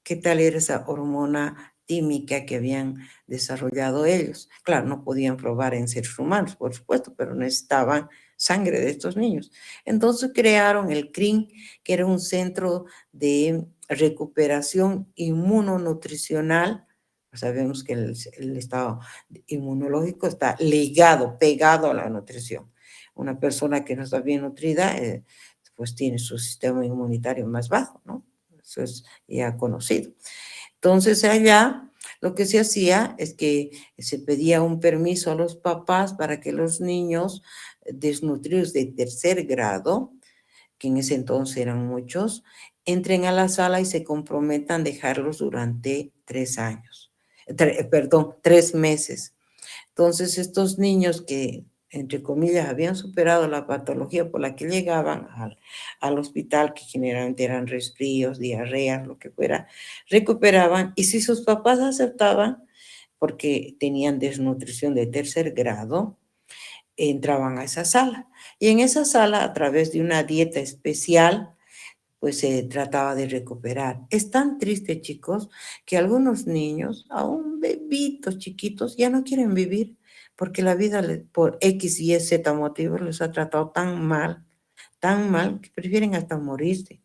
[SPEAKER 1] qué tal era esa hormona tímica que habían desarrollado ellos. Claro, no podían probar en seres humanos, por supuesto, pero necesitaban sangre de estos niños. Entonces crearon el CRIN, que era un centro de recuperación inmunonutricional. Sabemos que el estado inmunológico está ligado, pegado a la nutrición. Una persona que no está bien nutrida, pues tiene su sistema inmunitario más bajo, ¿no? Eso es ya conocido. Entonces allá lo que se hacía es que se pedía un permiso a los papás para que los niños desnutridos de tercer grado, que en ese entonces eran muchos, entren a la sala y se comprometan a dejarlos durante 3 años. Perdón, 3 meses. Entonces, estos niños que, entre comillas, habían superado la patología por la que llegaban al hospital, que generalmente eran resfríos, diarreas, lo que fuera, recuperaban y si sus papás aceptaban, porque tenían desnutrición de tercer grado, entraban a esa sala. Y en esa sala, a través de una dieta especial, pues se trataba de recuperar. Es tan triste, chicos, que algunos niños, aún bebitos chiquitos, ya no quieren vivir porque la vida por X, Y, Z motivos les ha tratado tan mal, que prefieren hasta morirse.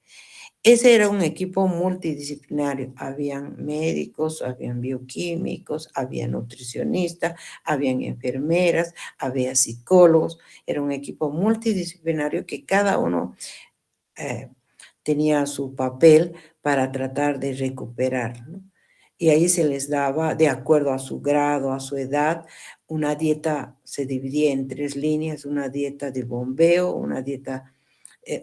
[SPEAKER 1] Ese era un equipo multidisciplinario. Habían médicos, habían bioquímicos, había nutricionistas, habían enfermeras, había psicólogos. Era un equipo multidisciplinario que cada uno eh, tenía su papel para tratar de recuperar, ¿no? Y ahí se les daba, de acuerdo a su grado, a su edad, una dieta, se dividía en 3 líneas, una dieta de bombeo, una dieta,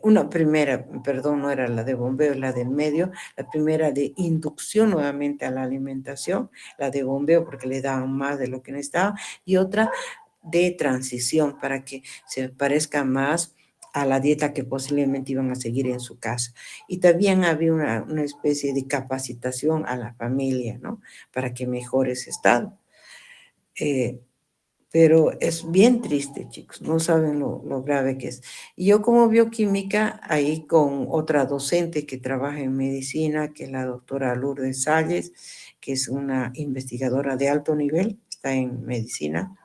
[SPEAKER 1] una primera, perdón, no era la de bombeo, la del medio, la primera de inducción nuevamente a la alimentación, la de bombeo porque le daban más de lo que necesitaba, y otra de transición para que se parezca más a la dieta que posiblemente iban a seguir en su casa. Y también había una especie de capacitación a la familia, ¿no? Para que mejore ese estado. Pero es bien triste, chicos, no saben lo grave que es. Y yo como bioquímica, ahí con otra docente que trabaja en medicina, que es la doctora Lourdes Salles, que es una investigadora de alto nivel, está en medicina,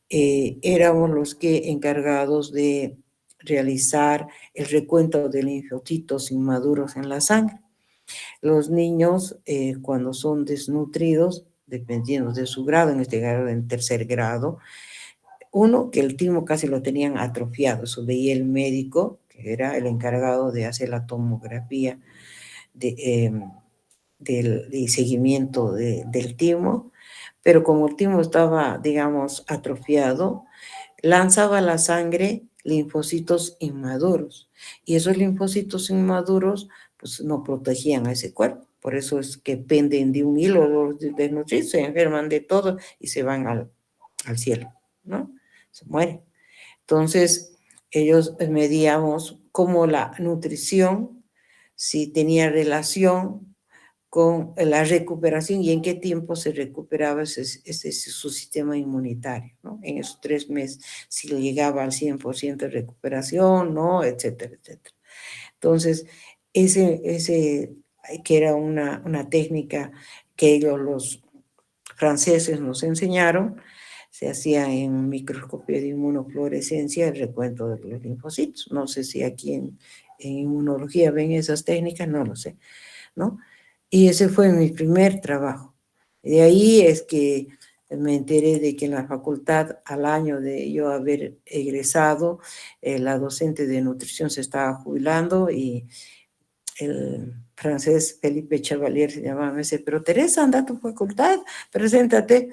[SPEAKER 1] éramos los que encargados de realizar el recuento de linfocitos inmaduros en la sangre. Los niños, cuando son desnutridos, dependiendo de su grado, en este grado, en tercer grado, uno, que el timo casi lo tenían atrofiado, eso veía el médico, que era el encargado de hacer la tomografía de seguimiento del timo, pero como el timo estaba, digamos, atrofiado, lanzaba a la sangre linfocitos inmaduros y esos linfocitos inmaduros pues no protegían a ese cuerpo. Por eso es que penden de un hilo los desnutridos, se enferman de todo y se van al cielo, ¿no? Se mueren. Entonces, ellos medíamos cómo la nutrición, si tenía relación con la recuperación y en qué tiempo se recuperaba su sistema inmunitario, ¿no? En esos 3 meses, si llegaba al 100% de recuperación, ¿no? Etcétera, etcétera. Entonces, ese que era una técnica que ellos, los franceses, nos enseñaron, se hacía en microscopio de inmunofluorescencia el recuento de los linfocitos. No sé si aquí en inmunología ven esas técnicas, no lo sé, ¿no? Y ese fue mi primer trabajo. De ahí es que me enteré de que en la facultad, al año de yo haber egresado, la docente de nutrición se estaba jubilando y el francés Felipe Chevalier se llamaba, me dice, pero Teresa, anda a tu facultad, preséntate.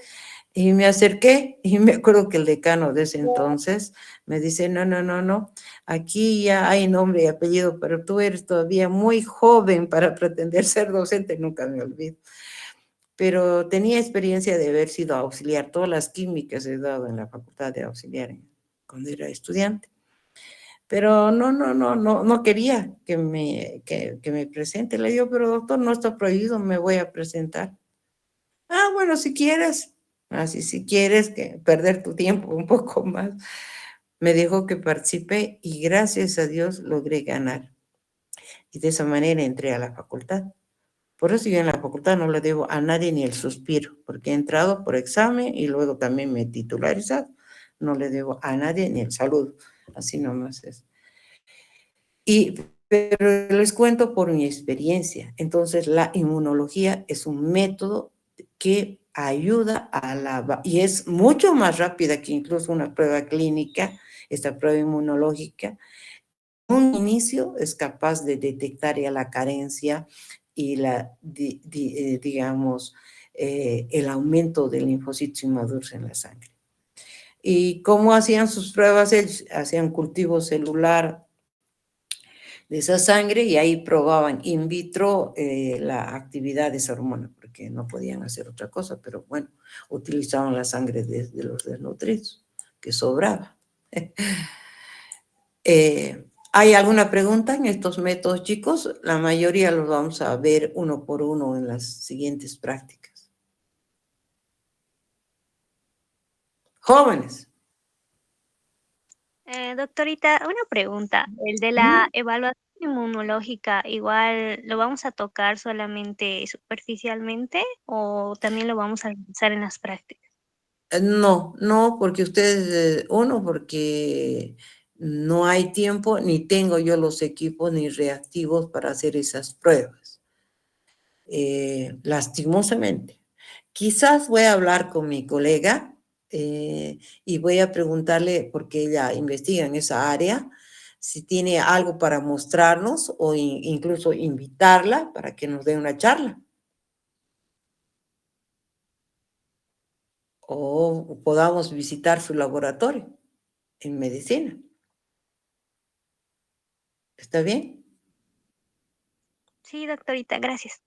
[SPEAKER 1] Y me acerqué y me acuerdo que el decano de ese entonces me dice, no, aquí ya hay nombre y apellido, pero tú eres todavía muy joven para pretender ser docente, nunca me olvido. Pero tenía experiencia de haber sido auxiliar, todas las químicas he dado en la facultad de auxiliar cuando era estudiante. Pero no quería que me presente. Le digo, pero doctor, no está prohibido, me voy a presentar. Bueno, si quieres, así si quieres que perder tu tiempo un poco más, me dijo que participé y gracias a Dios logré ganar. Y de esa manera entré a la facultad. Por eso yo en la facultad no le debo a nadie ni el suspiro, porque he entrado por examen y luego también me he titularizado. No le debo a nadie ni el saludo. Así nomás es. Pero les cuento por mi experiencia. Entonces, la inmunología es un método que ayuda y es mucho más rápida que incluso una prueba clínica, esta prueba inmunológica. En un inicio es capaz de detectar ya la carencia y digamos, el aumento de linfocitos inmaduros en la sangre. ¿Y cómo hacían sus pruebas? Ellos hacían cultivo celular de esa sangre y ahí probaban in vitro la actividad de esa hormona, porque no podían hacer otra cosa, pero bueno, utilizaban la sangre de los desnutridos, que sobraba. ¿Hay alguna pregunta en estos métodos, chicos? La mayoría los vamos a ver uno por uno en las siguientes prácticas. Jóvenes.
[SPEAKER 3] Doctorita, una pregunta. ¿El de la evaluación inmunológica igual lo vamos a tocar solamente superficialmente o también lo vamos a realizar en las prácticas?
[SPEAKER 1] No, porque ustedes, porque no hay tiempo, ni tengo yo los equipos ni reactivos para hacer esas pruebas. Lastimosamente. Quizás voy a hablar con mi colega y voy a preguntarle, porque ella investiga en esa área, si tiene algo para mostrarnos o incluso invitarla para que nos dé una charla. O podamos visitar su laboratorio en medicina. ¿Está bien?
[SPEAKER 3] Sí, doctorita, gracias.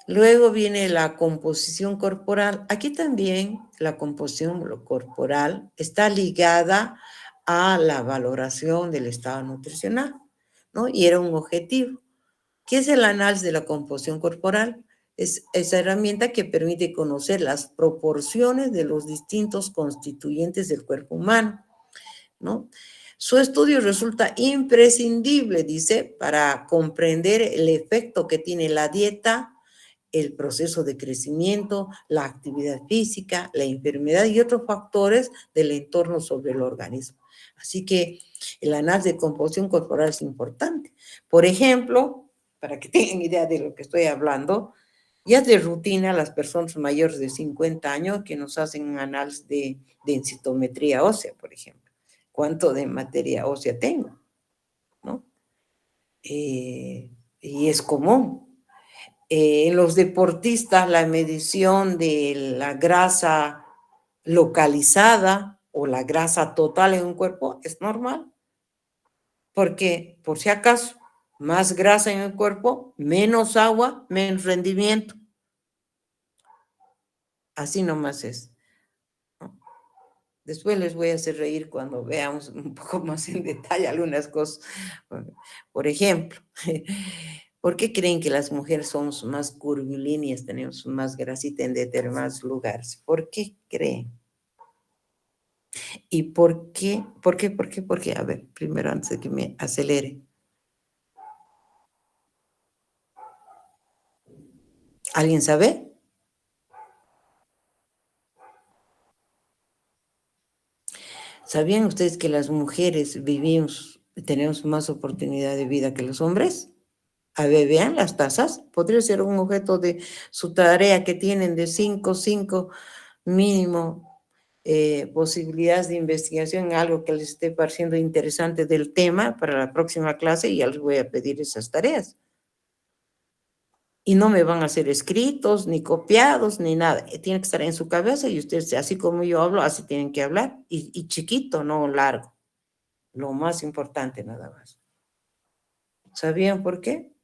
[SPEAKER 1] Luego viene la composición corporal. Aquí también la composición corporal está ligada a la valoración del estado nutricional, ¿no? Y era un objetivo. ¿Qué es el análisis de la composición corporal? Es esa herramienta que permite conocer las proporciones de los distintos constituyentes del cuerpo humano, ¿no? Su estudio resulta imprescindible, dice, para comprender el efecto que tiene la dieta, el proceso de crecimiento, la actividad física, la enfermedad y otros factores del entorno sobre el organismo. Así que el análisis de composición corporal es importante. Por ejemplo, para que tengan idea de lo que estoy hablando, ya de rutina las personas mayores de 50 años que nos hacen un análisis de densitometría ósea, por ejemplo. ¿Cuánto de materia ósea tengo? ¿No? Y es común. En los deportistas, la medición de la grasa localizada o la grasa total en un cuerpo es normal. Porque, por si acaso, más grasa en el cuerpo, menos agua, menos rendimiento. Así nomás es. Después les voy a hacer reír cuando veamos un poco más en detalle algunas cosas. Por ejemplo, ¿por qué creen que las mujeres somos más curvilíneas, tenemos más grasita en determinados lugares? ¿Por qué creen? ¿Y por qué? ¿Por qué? A ver, primero antes de que me acelere. ¿Alguien sabe? ¿Sabían ustedes que las mujeres tenemos más oportunidad de vida que los hombres? A ver, vean las tasas. Podría ser un objeto de su tarea que tienen de 5 mínimo posibilidades de investigación, algo que les esté pareciendo interesante del tema para la próxima clase y ya les voy a pedir esas tareas. Y no me van a hacer escritos, ni copiados, ni nada. Tiene que estar en su cabeza y ustedes, así como yo hablo, así tienen que hablar. Y chiquito, no largo. Lo más importante nada más. ¿Sabían por qué?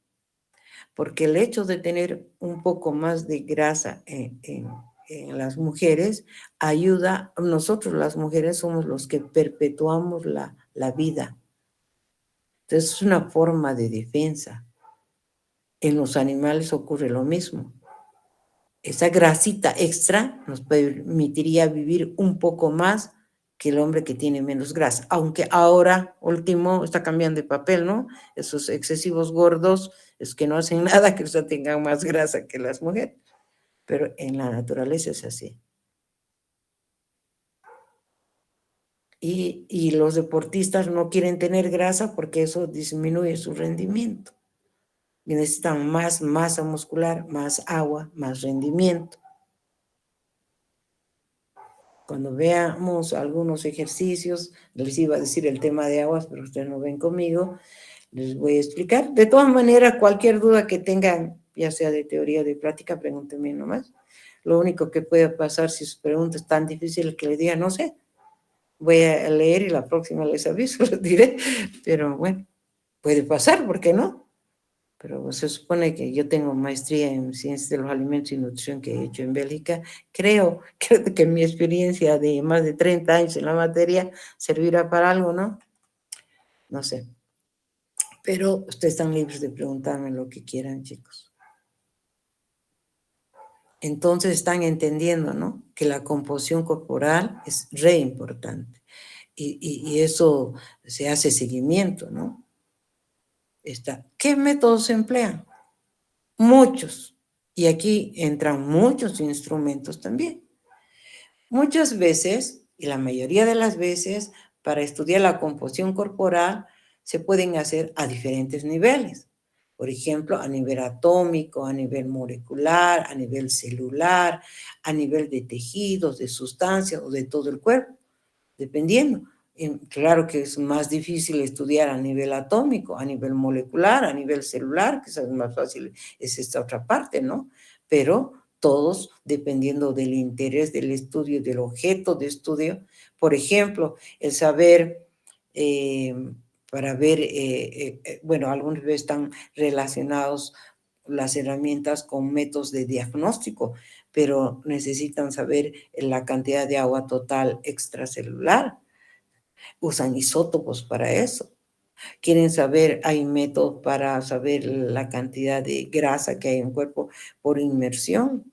[SPEAKER 1] Porque el hecho de tener un poco más de grasa en las mujeres ayuda, nosotros las mujeres somos los que perpetuamos la vida. Entonces es una forma de defensa. En los animales ocurre lo mismo. esa grasita extra nos permitiría vivir un poco más que el hombre que tiene menos grasa, aunque ahora, último, está cambiando de papel, ¿no? Esos excesivos gordos, es que no hacen nada que tengan más grasa que las mujeres, pero en la naturaleza es así. Y los deportistas no quieren tener grasa porque eso disminuye su rendimiento. Y necesitan más masa muscular, más agua, más rendimiento. Cuando veamos algunos ejercicios, les iba a decir el tema de aguas, pero ustedes no ven conmigo, les voy a explicar. De todas maneras, cualquier duda que tengan, ya sea de teoría o de práctica, pregúntenme nomás. Lo único que puede pasar si su pregunta es tan difícil que les diga, no sé, voy a leer y la próxima les aviso, les diré. Pero bueno, puede pasar, ¿por qué no? Pero se supone que yo tengo maestría en ciencias de los alimentos y nutrición que he hecho en Bélgica. Creo que mi experiencia de más de 30 años en la materia servirá para algo, ¿no? No sé. Pero ustedes están libres de preguntarme lo que quieran, chicos. Entonces están entendiendo, ¿no? Que la composición corporal es re importante. Y eso se hace seguimiento, ¿no? ¿Qué métodos se emplean? Muchos. Y aquí entran muchos instrumentos también. Muchas veces, y la mayoría de las veces, para estudiar la composición corporal se pueden hacer a diferentes niveles. Por ejemplo, a nivel atómico, a nivel molecular, a nivel celular, a nivel de tejidos, de sustancias o de todo el cuerpo, dependiendo. Claro que es más difícil estudiar a nivel atómico, a nivel molecular, a nivel celular, que es más fácil, es esta otra parte, ¿no? Pero todos dependiendo del interés del estudio, del objeto de estudio. Por ejemplo, el saber, para ver, bueno, algunas veces están relacionados las herramientas con métodos de diagnóstico, pero necesitan saber la cantidad de agua total extracelular. Usan isótopos para eso. Quieren saber, hay métodos para saber la cantidad de grasa que hay en el cuerpo por inmersión.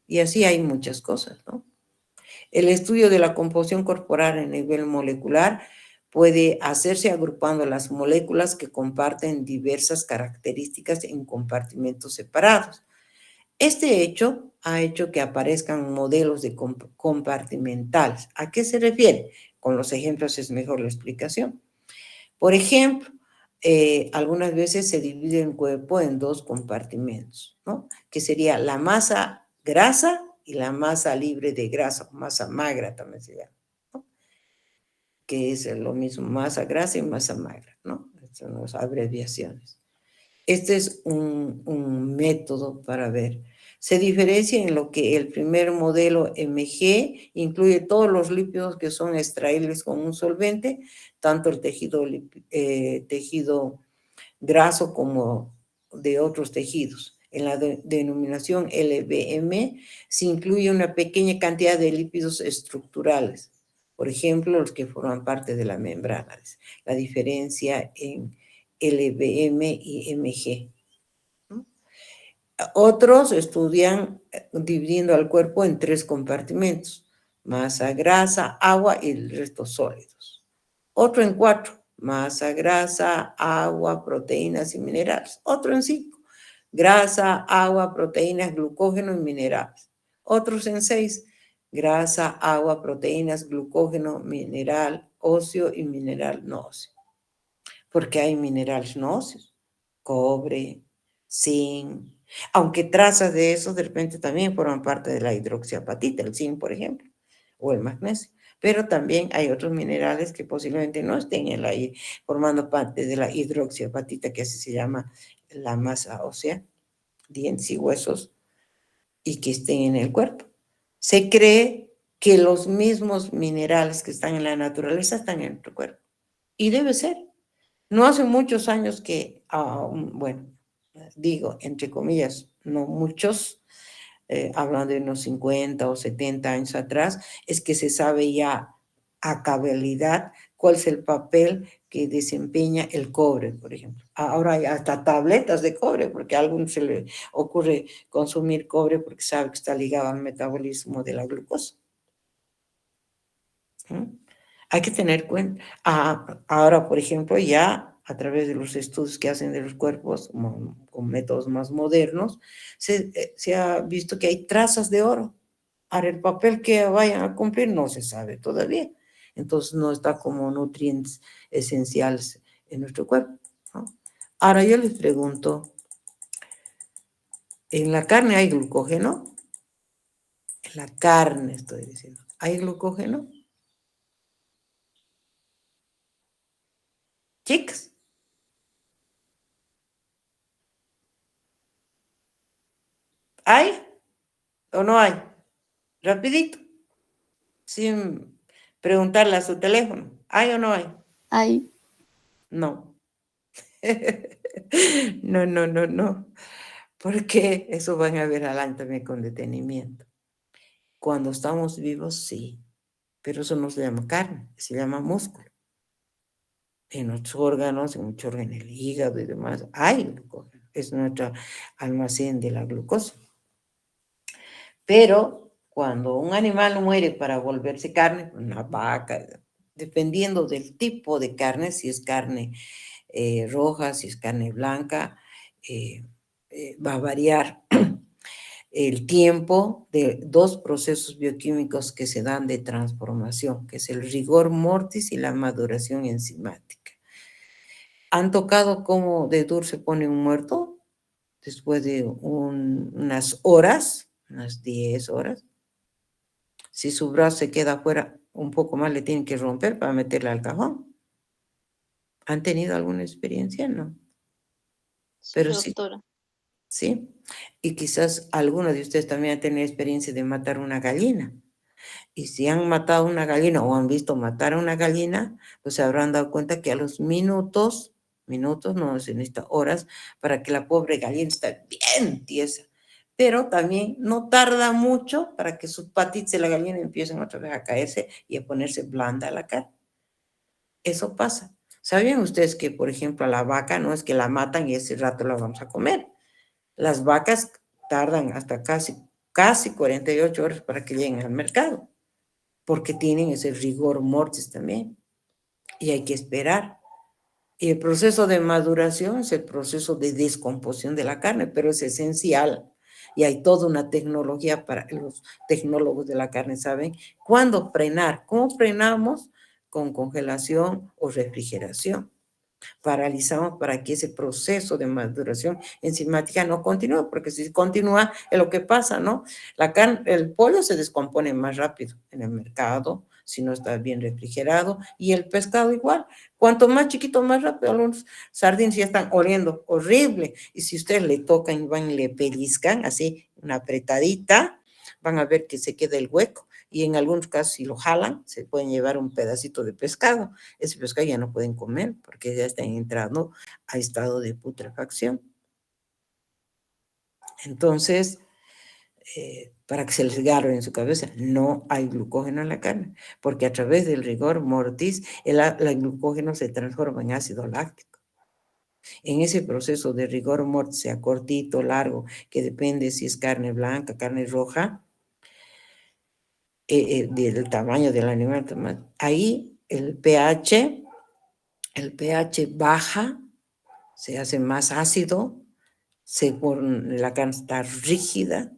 [SPEAKER 1] Y así hay muchas cosas, ¿no? El estudio de la composición corporal a nivel molecular puede hacerse agrupando las moléculas que comparten diversas características en compartimentos separados. Este hecho ha hecho que aparezcan modelos de compartimentales. ¿A qué se refiere? Con los ejemplos es mejor la explicación. Por ejemplo, algunas veces se divide el cuerpo en dos compartimentos, ¿no? Que sería la masa grasa y la masa libre de grasa, o masa magra también se llama, ¿no? Que es lo mismo, masa grasa y masa magra, ¿no? Estas son las abreviaciones. Este es un método para ver. Se diferencia en lo que el primer modelo MG incluye todos los lípidos que son extraíbles con un solvente, tanto el tejido graso como de otros tejidos. En la denominación LBM se incluye una pequeña cantidad de lípidos estructurales, por ejemplo, los que forman parte de la membrana. La diferencia en LBM y MG. Otros estudian dividiendo al cuerpo en tres compartimentos: masa, grasa, agua y el resto sólidos. Otro en 4, masa, grasa, agua, proteínas y minerales. Otro en 5, grasa, agua, proteínas, glucógeno y minerales. Otros en 6, grasa, agua, proteínas, glucógeno, mineral óseo y mineral no óseo. Porque hay minerales no óseos, cobre, zinc, aunque trazas de esos de repente también forman parte de la hidroxiapatita, el zinc, por ejemplo, o el magnesio. Pero también hay otros minerales que posiblemente no estén formando parte de la hidroxiapatita, que así se llama la masa ósea, dientes y huesos, y que estén en el cuerpo. Se cree que los mismos minerales que están en la naturaleza están en nuestro cuerpo. Y debe ser. No hace muchos años que, bueno, digo, entre comillas, no muchos, hablando de unos 50 o 70 años atrás, es que se sabe ya a cabalidad cuál es el papel que que desempeña el cobre, por ejemplo. Ahora hay hasta tabletas de cobre, porque a algunos se le ocurre consumir cobre porque sabe que está ligado al metabolismo de la glucosa. ¿Mm? Hay que tener cuenta. Ahora, por ejemplo, ya a través de los estudios que hacen de los cuerpos con métodos más modernos, se ha visto que hay trazas de oro. Ahora, el papel que vayan a cumplir no se sabe todavía. Entonces, no está como nutrientes esenciales en nuestro cuerpo, ¿no? Ahora, yo les pregunto, ¿en la carne hay glucógeno? En la carne estoy diciendo, ¿hay glucógeno? Chicas, ¿hay o no hay? Rapidito, sin preguntarle a su teléfono, ¿hay o no hay?
[SPEAKER 4] Hay.
[SPEAKER 1] No. No, no, no, no. Porque eso van a ver adelante con detenimiento. Cuando estamos vivos, sí, pero eso no se llama carne, se llama músculo. En nuestros órganos, en muchos órganos, en el hígado y demás, hay glucógeno. Es nuestro almacén de la glucosa. Pero cuando un animal muere para volverse carne, una vaca, dependiendo del tipo de carne, si es carne roja, si es carne blanca, va a variar el tiempo de dos procesos bioquímicos que se dan de transformación, que es el rigor mortis y la maduración enzimática. ¿Han tocado cómo de duro se pone un muerto después de unas horas, unas 10 horas? Si su brazo se queda afuera un poco más, le tienen que romper para meterle al cajón. ¿Han tenido alguna experiencia? No. Pero sí,
[SPEAKER 6] doctora.
[SPEAKER 1] sí. Y quizás algunos de ustedes también han tenido experiencia de matar una gallina. Y si han matado una gallina o han visto matar a una gallina, pues se habrán dado cuenta que a los minutos, no se necesita horas, para que la pobre gallina esté bien tiesa. Pero también no tarda mucho para que sus patitas de la gallina empiecen otra vez a caerse y a ponerse blanda la carne. Eso pasa. ¿Sabían ustedes que, por ejemplo, a la vaca no es que la matan y ese rato la vamos a comer? Las vacas tardan hasta casi 48 horas para que lleguen al mercado, porque tienen ese rigor mortis también, y hay que esperar. Y el proceso de maduración es el proceso de descomposición de la carne, pero es esencial. Y hay toda una tecnología para los tecnólogos de la carne, ¿saben? ¿Cuándo frenar? ¿Cómo frenamos? Con congelación o refrigeración. Paralizamos para que ese proceso de maduración enzimática no continúe, porque si continúa es lo que pasa, ¿no? La carne, el pollo se descompone más rápido en el mercado si no está bien refrigerado, y el pescado igual. Cuanto más chiquito, más rápido. Los sardinos ya están oliendo horrible, y si ustedes le tocan y van y le pellizcan así una apretadita, van a ver que se queda el hueco, y en algunos casos si lo jalan se pueden llevar un pedacito de pescado. Ese pescado ya no pueden comer porque ya están entrando a estado de putrefacción. Entonces, para que se les agarre en su cabeza, no hay glucógeno en la carne, porque a través del rigor mortis, el glucógeno se transforma en ácido láctico. En ese proceso de rigor mortis, sea cortito, largo, que depende si es carne blanca, carne roja, del tamaño del animal, ahí el pH baja, se hace más ácido, la carne está rígida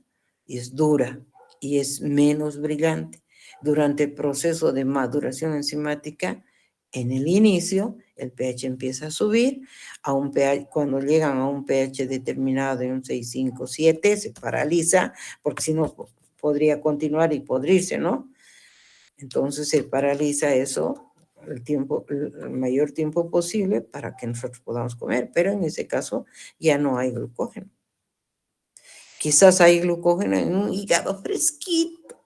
[SPEAKER 1] y es dura y es menos brillante. Durante el proceso de maduración enzimática, en el inicio, el pH empieza a subir, cuando llegan a un pH determinado de un 6,5, 7, se paraliza, porque si no podría continuar y podrirse, ¿no? Entonces se paraliza eso el mayor tiempo posible para que nosotros podamos comer, pero en ese caso ya no hay glucógeno. Quizás hay glucógeno en un hígado fresquito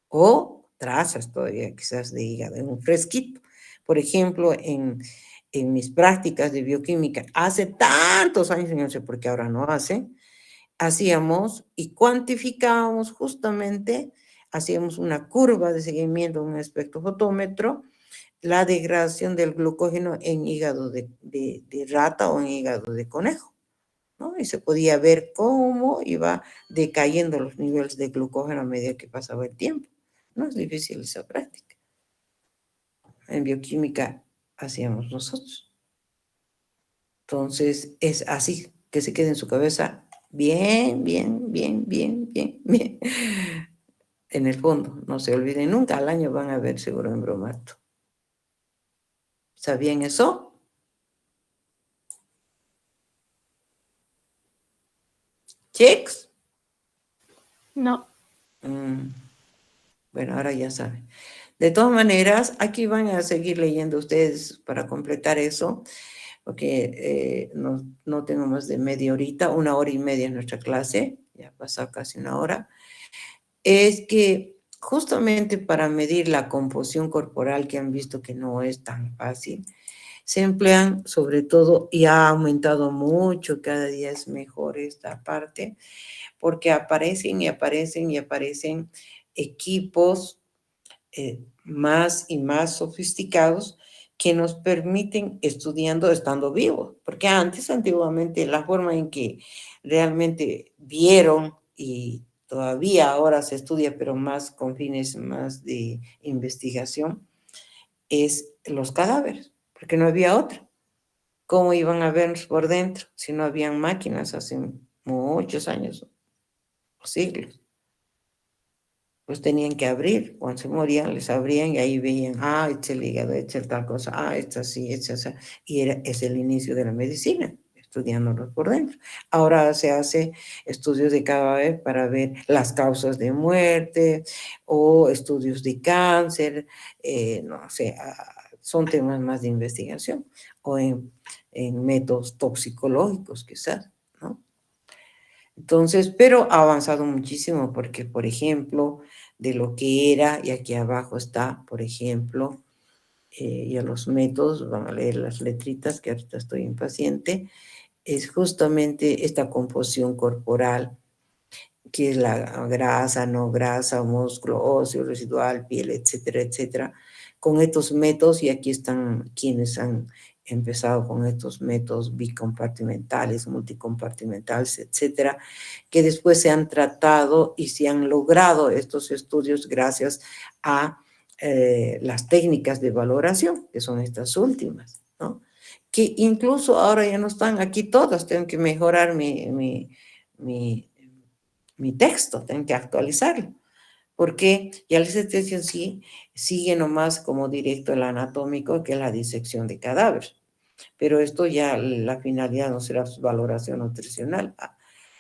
[SPEAKER 1] o trazas todavía quizás de hígado en un fresquito. Por ejemplo, en mis prácticas de bioquímica, hace tantos años, no sé por qué ahora no hacen, hacíamos y cuantificábamos justamente, hacíamos una curva de seguimiento, un espectrofotómetro, la degradación del glucógeno en hígado de rata o en hígado de conejo, ¿no? Y se podía ver cómo iba decayendo los niveles de glucógeno a medida que pasaba el tiempo. No es difícil esa práctica. En bioquímica hacíamos nosotros. Entonces, es así, que se quede en su cabeza bien, bien, bien, bien, bien, bien. En el fondo, no se olviden nunca, al año van a ver seguro en bromato. ¿Sabían eso? ¿Checks?
[SPEAKER 4] No.
[SPEAKER 1] Bueno, ahora ya saben. De todas maneras, aquí van a seguir leyendo ustedes para completar eso, porque no tengo más de media horita, 1 hora y media en nuestra clase, ya pasó casi 1 hora. Es que justamente para medir la composición corporal, que han visto que no es tan fácil, se emplean sobre todo, y ha aumentado mucho, cada día es mejor esta parte, porque aparecen y aparecen y aparecen equipos más y más sofisticados que nos permiten estudiando estando vivos, porque antiguamente, la forma en que realmente vieron y todavía ahora se estudia, pero más con fines más de investigación, es los cadáveres, porque no había otra. ¿Cómo iban a vernos por dentro si no habían máquinas hace muchos años o siglos? Pues tenían que abrir, cuando se morían les abrían y ahí veían, este el hígado, este tal cosa, esta sí, esta así, y es el inicio de la medicina, estudiándolos por dentro. Ahora se hace estudios de cadáver para ver las causas de muerte o estudios de cáncer, no sé, son temas más de investigación o en métodos toxicológicos quizás, ¿no? Entonces, pero ha avanzado muchísimo porque, por ejemplo, de lo que era, y aquí abajo está, por ejemplo, ya los métodos, van a leer las letritas que ahorita estoy impaciente, es justamente esta composición corporal, que es la grasa, no grasa, músculo, óseo, residual, piel, etcétera, etcétera, con estos métodos, y aquí están quienes han empezado con estos métodos bicompartimentales, multicompartimentales, etcétera, que después se han tratado y se han logrado estos estudios gracias a las técnicas de valoración, que son estas últimas, ¿no? Que incluso ahora ya no están aquí todas, tengo que mejorar mi texto, tengo que actualizarlo, porque ya les estoy diciendo, sí, sigue nomás como directo el anatómico, que es la disección de cadáveres, pero esto ya la finalidad no será su valoración nutricional,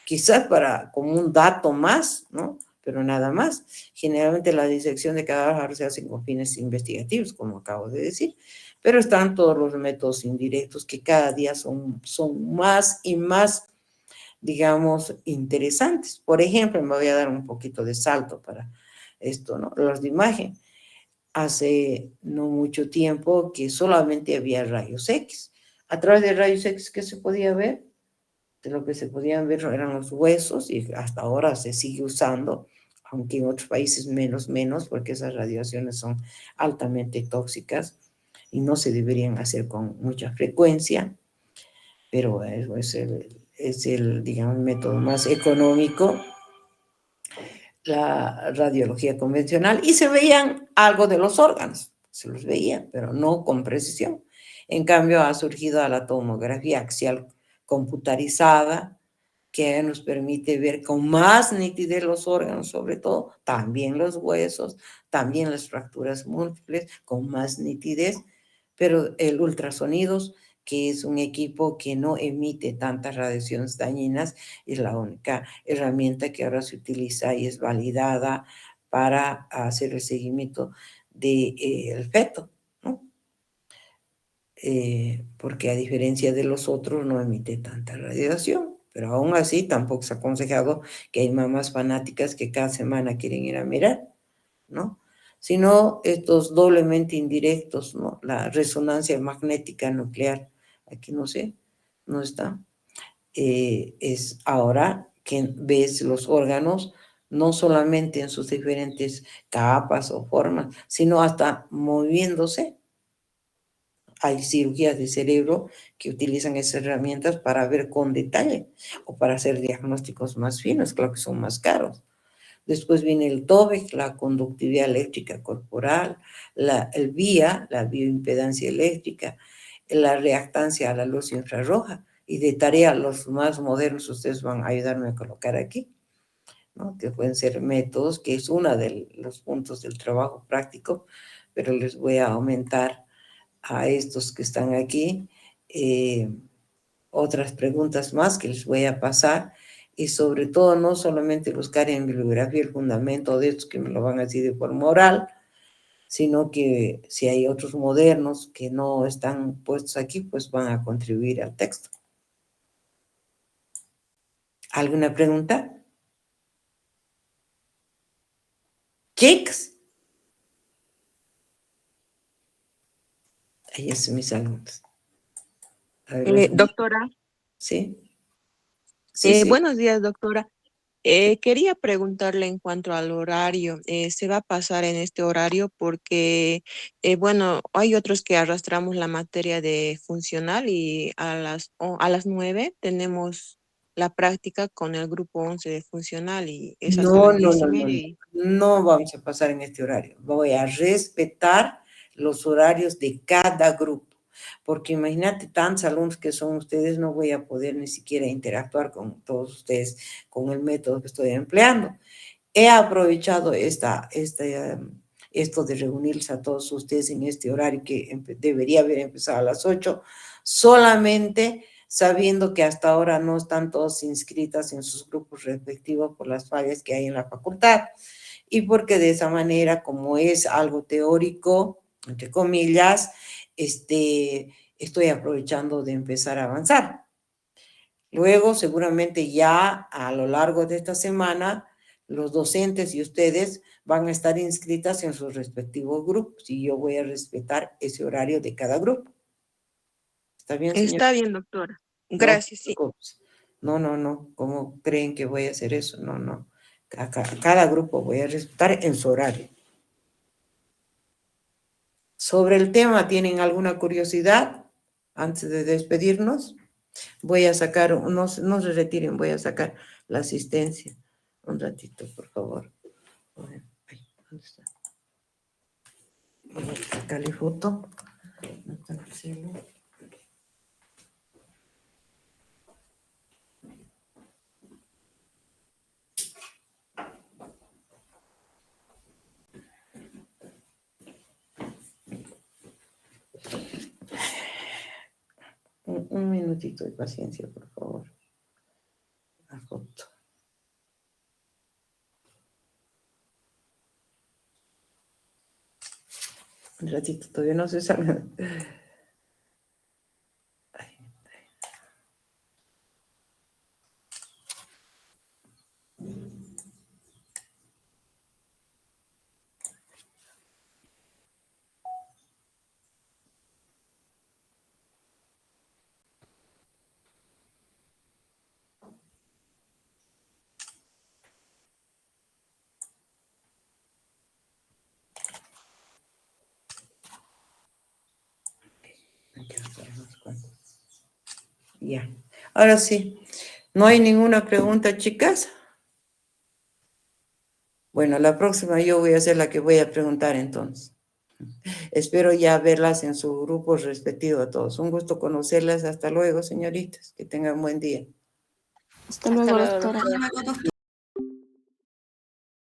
[SPEAKER 1] quizás para como un dato más, ¿no? Pero nada más. Generalmente la disección de cadáveres ahora se hace con fines investigativos, como acabo de decir, pero están todos los métodos indirectos que cada día son más y más, digamos, interesantes. Por ejemplo, me voy a dar un poquito de salto para esto, ¿no? Los de imagen. Hace no mucho tiempo que solamente había rayos X. A través de rayos X, ¿qué se podía ver? De lo que se podían ver eran los huesos, y hasta ahora se sigue usando, aunque en otros países menos, porque esas radiaciones son altamente tóxicas y no se deberían hacer con mucha frecuencia, pero es el, digamos, método más económico, la radiología convencional, y se veían algo de los órganos, se los veía, pero no con precisión. En cambio, ha surgido la tomografía axial computarizada, que nos permite ver con más nitidez los órganos, sobre todo, también los huesos, también las fracturas múltiples, con más nitidez, pero el ultrasonidos, que es un equipo que no emite tantas radiaciones dañinas, es la única herramienta que ahora se utiliza y es validada para hacer el seguimiento del feto, ¿no? Porque a diferencia de los otros no emite tanta radiación, pero aún así tampoco es aconsejado, que hay mamás fanáticas que cada semana quieren ir a mirar, ¿no? Sino estos doblemente indirectos, ¿no? La resonancia magnética nuclear, aquí no sé, no está, es ahora que ves los órganos no solamente en sus diferentes capas o formas, sino hasta moviéndose, hay cirugías de cerebro que utilizan esas herramientas para ver con detalle o para hacer diagnósticos más finos, claro que son más caros. Después viene el TOVEC, la conductividad eléctrica corporal, el VIA, la bioimpedancia eléctrica, la reactancia a la luz infrarroja. Y de tarea, los más modernos, ustedes van a ayudarme a colocar aquí, ¿no? Que pueden ser métodos, que es uno de los puntos del trabajo práctico, pero les voy a aumentar a estos que están aquí otras preguntas más que les voy a pasar, y sobre todo no solamente buscar en bibliografía el fundamento de estos que me lo van a decir de forma oral, sino que si hay otros modernos que no están puestos aquí, pues van a contribuir al texto. ¿Alguna pregunta? ¿Chicos? Ahí están mis alumnos. A ver,
[SPEAKER 5] Doctora,
[SPEAKER 1] ¿sí? Sí.
[SPEAKER 5] buenos días, doctora. Quería preguntarle en cuanto al horario. ¿Se va a pasar en este horario? Porque, bueno, hay otros que arrastramos la materia de funcional y a las 9 tenemos la práctica con el grupo 11 de funcional y es hasta las 10:30.
[SPEAKER 1] No vamos a pasar en este horario. Voy a respetar los horarios de cada grupo, porque imagínate tantos alumnos que son ustedes, no voy a poder ni siquiera interactuar con todos ustedes con el método que estoy empleando. He aprovechado esto de reunirles a todos ustedes en este horario que debería haber empezado a las 8, solamente sabiendo que hasta ahora no están todos inscritas en sus grupos respectivos por las fallas que hay en la facultad, y porque de esa manera, como es algo teórico, entre comillas, estoy aprovechando de empezar a avanzar. Luego, seguramente ya a lo largo de esta semana, los docentes y ustedes van a estar inscritas en sus respectivos grupos y yo voy a respetar ese horario de cada grupo. ¿Está bien, señor?
[SPEAKER 5] Está bien, doctora. Gracias, sí.
[SPEAKER 1] No. ¿Cómo creen que voy a hacer eso? No. Cada grupo voy a respetar en su horario. Sobre el tema, ¿tienen alguna curiosidad antes de despedirnos? Voy a sacar, no se retiren, voy a sacar la asistencia. Un ratito, por favor. ¿Dónde está? Voy a sacarle foto. ¿No está el celular? Un minutito de paciencia, por favor. La foto. Un ratito, todavía no se sale. Ya, ahora sí. ¿No hay ninguna pregunta, chicas? Bueno, la próxima yo voy a ser la que voy a preguntar entonces. Espero ya verlas en su grupo respectivo a todos. Un gusto conocerlas. Hasta luego, señoritas. Que tengan buen día.
[SPEAKER 4] Hasta luego, doctora.
[SPEAKER 5] Doctora.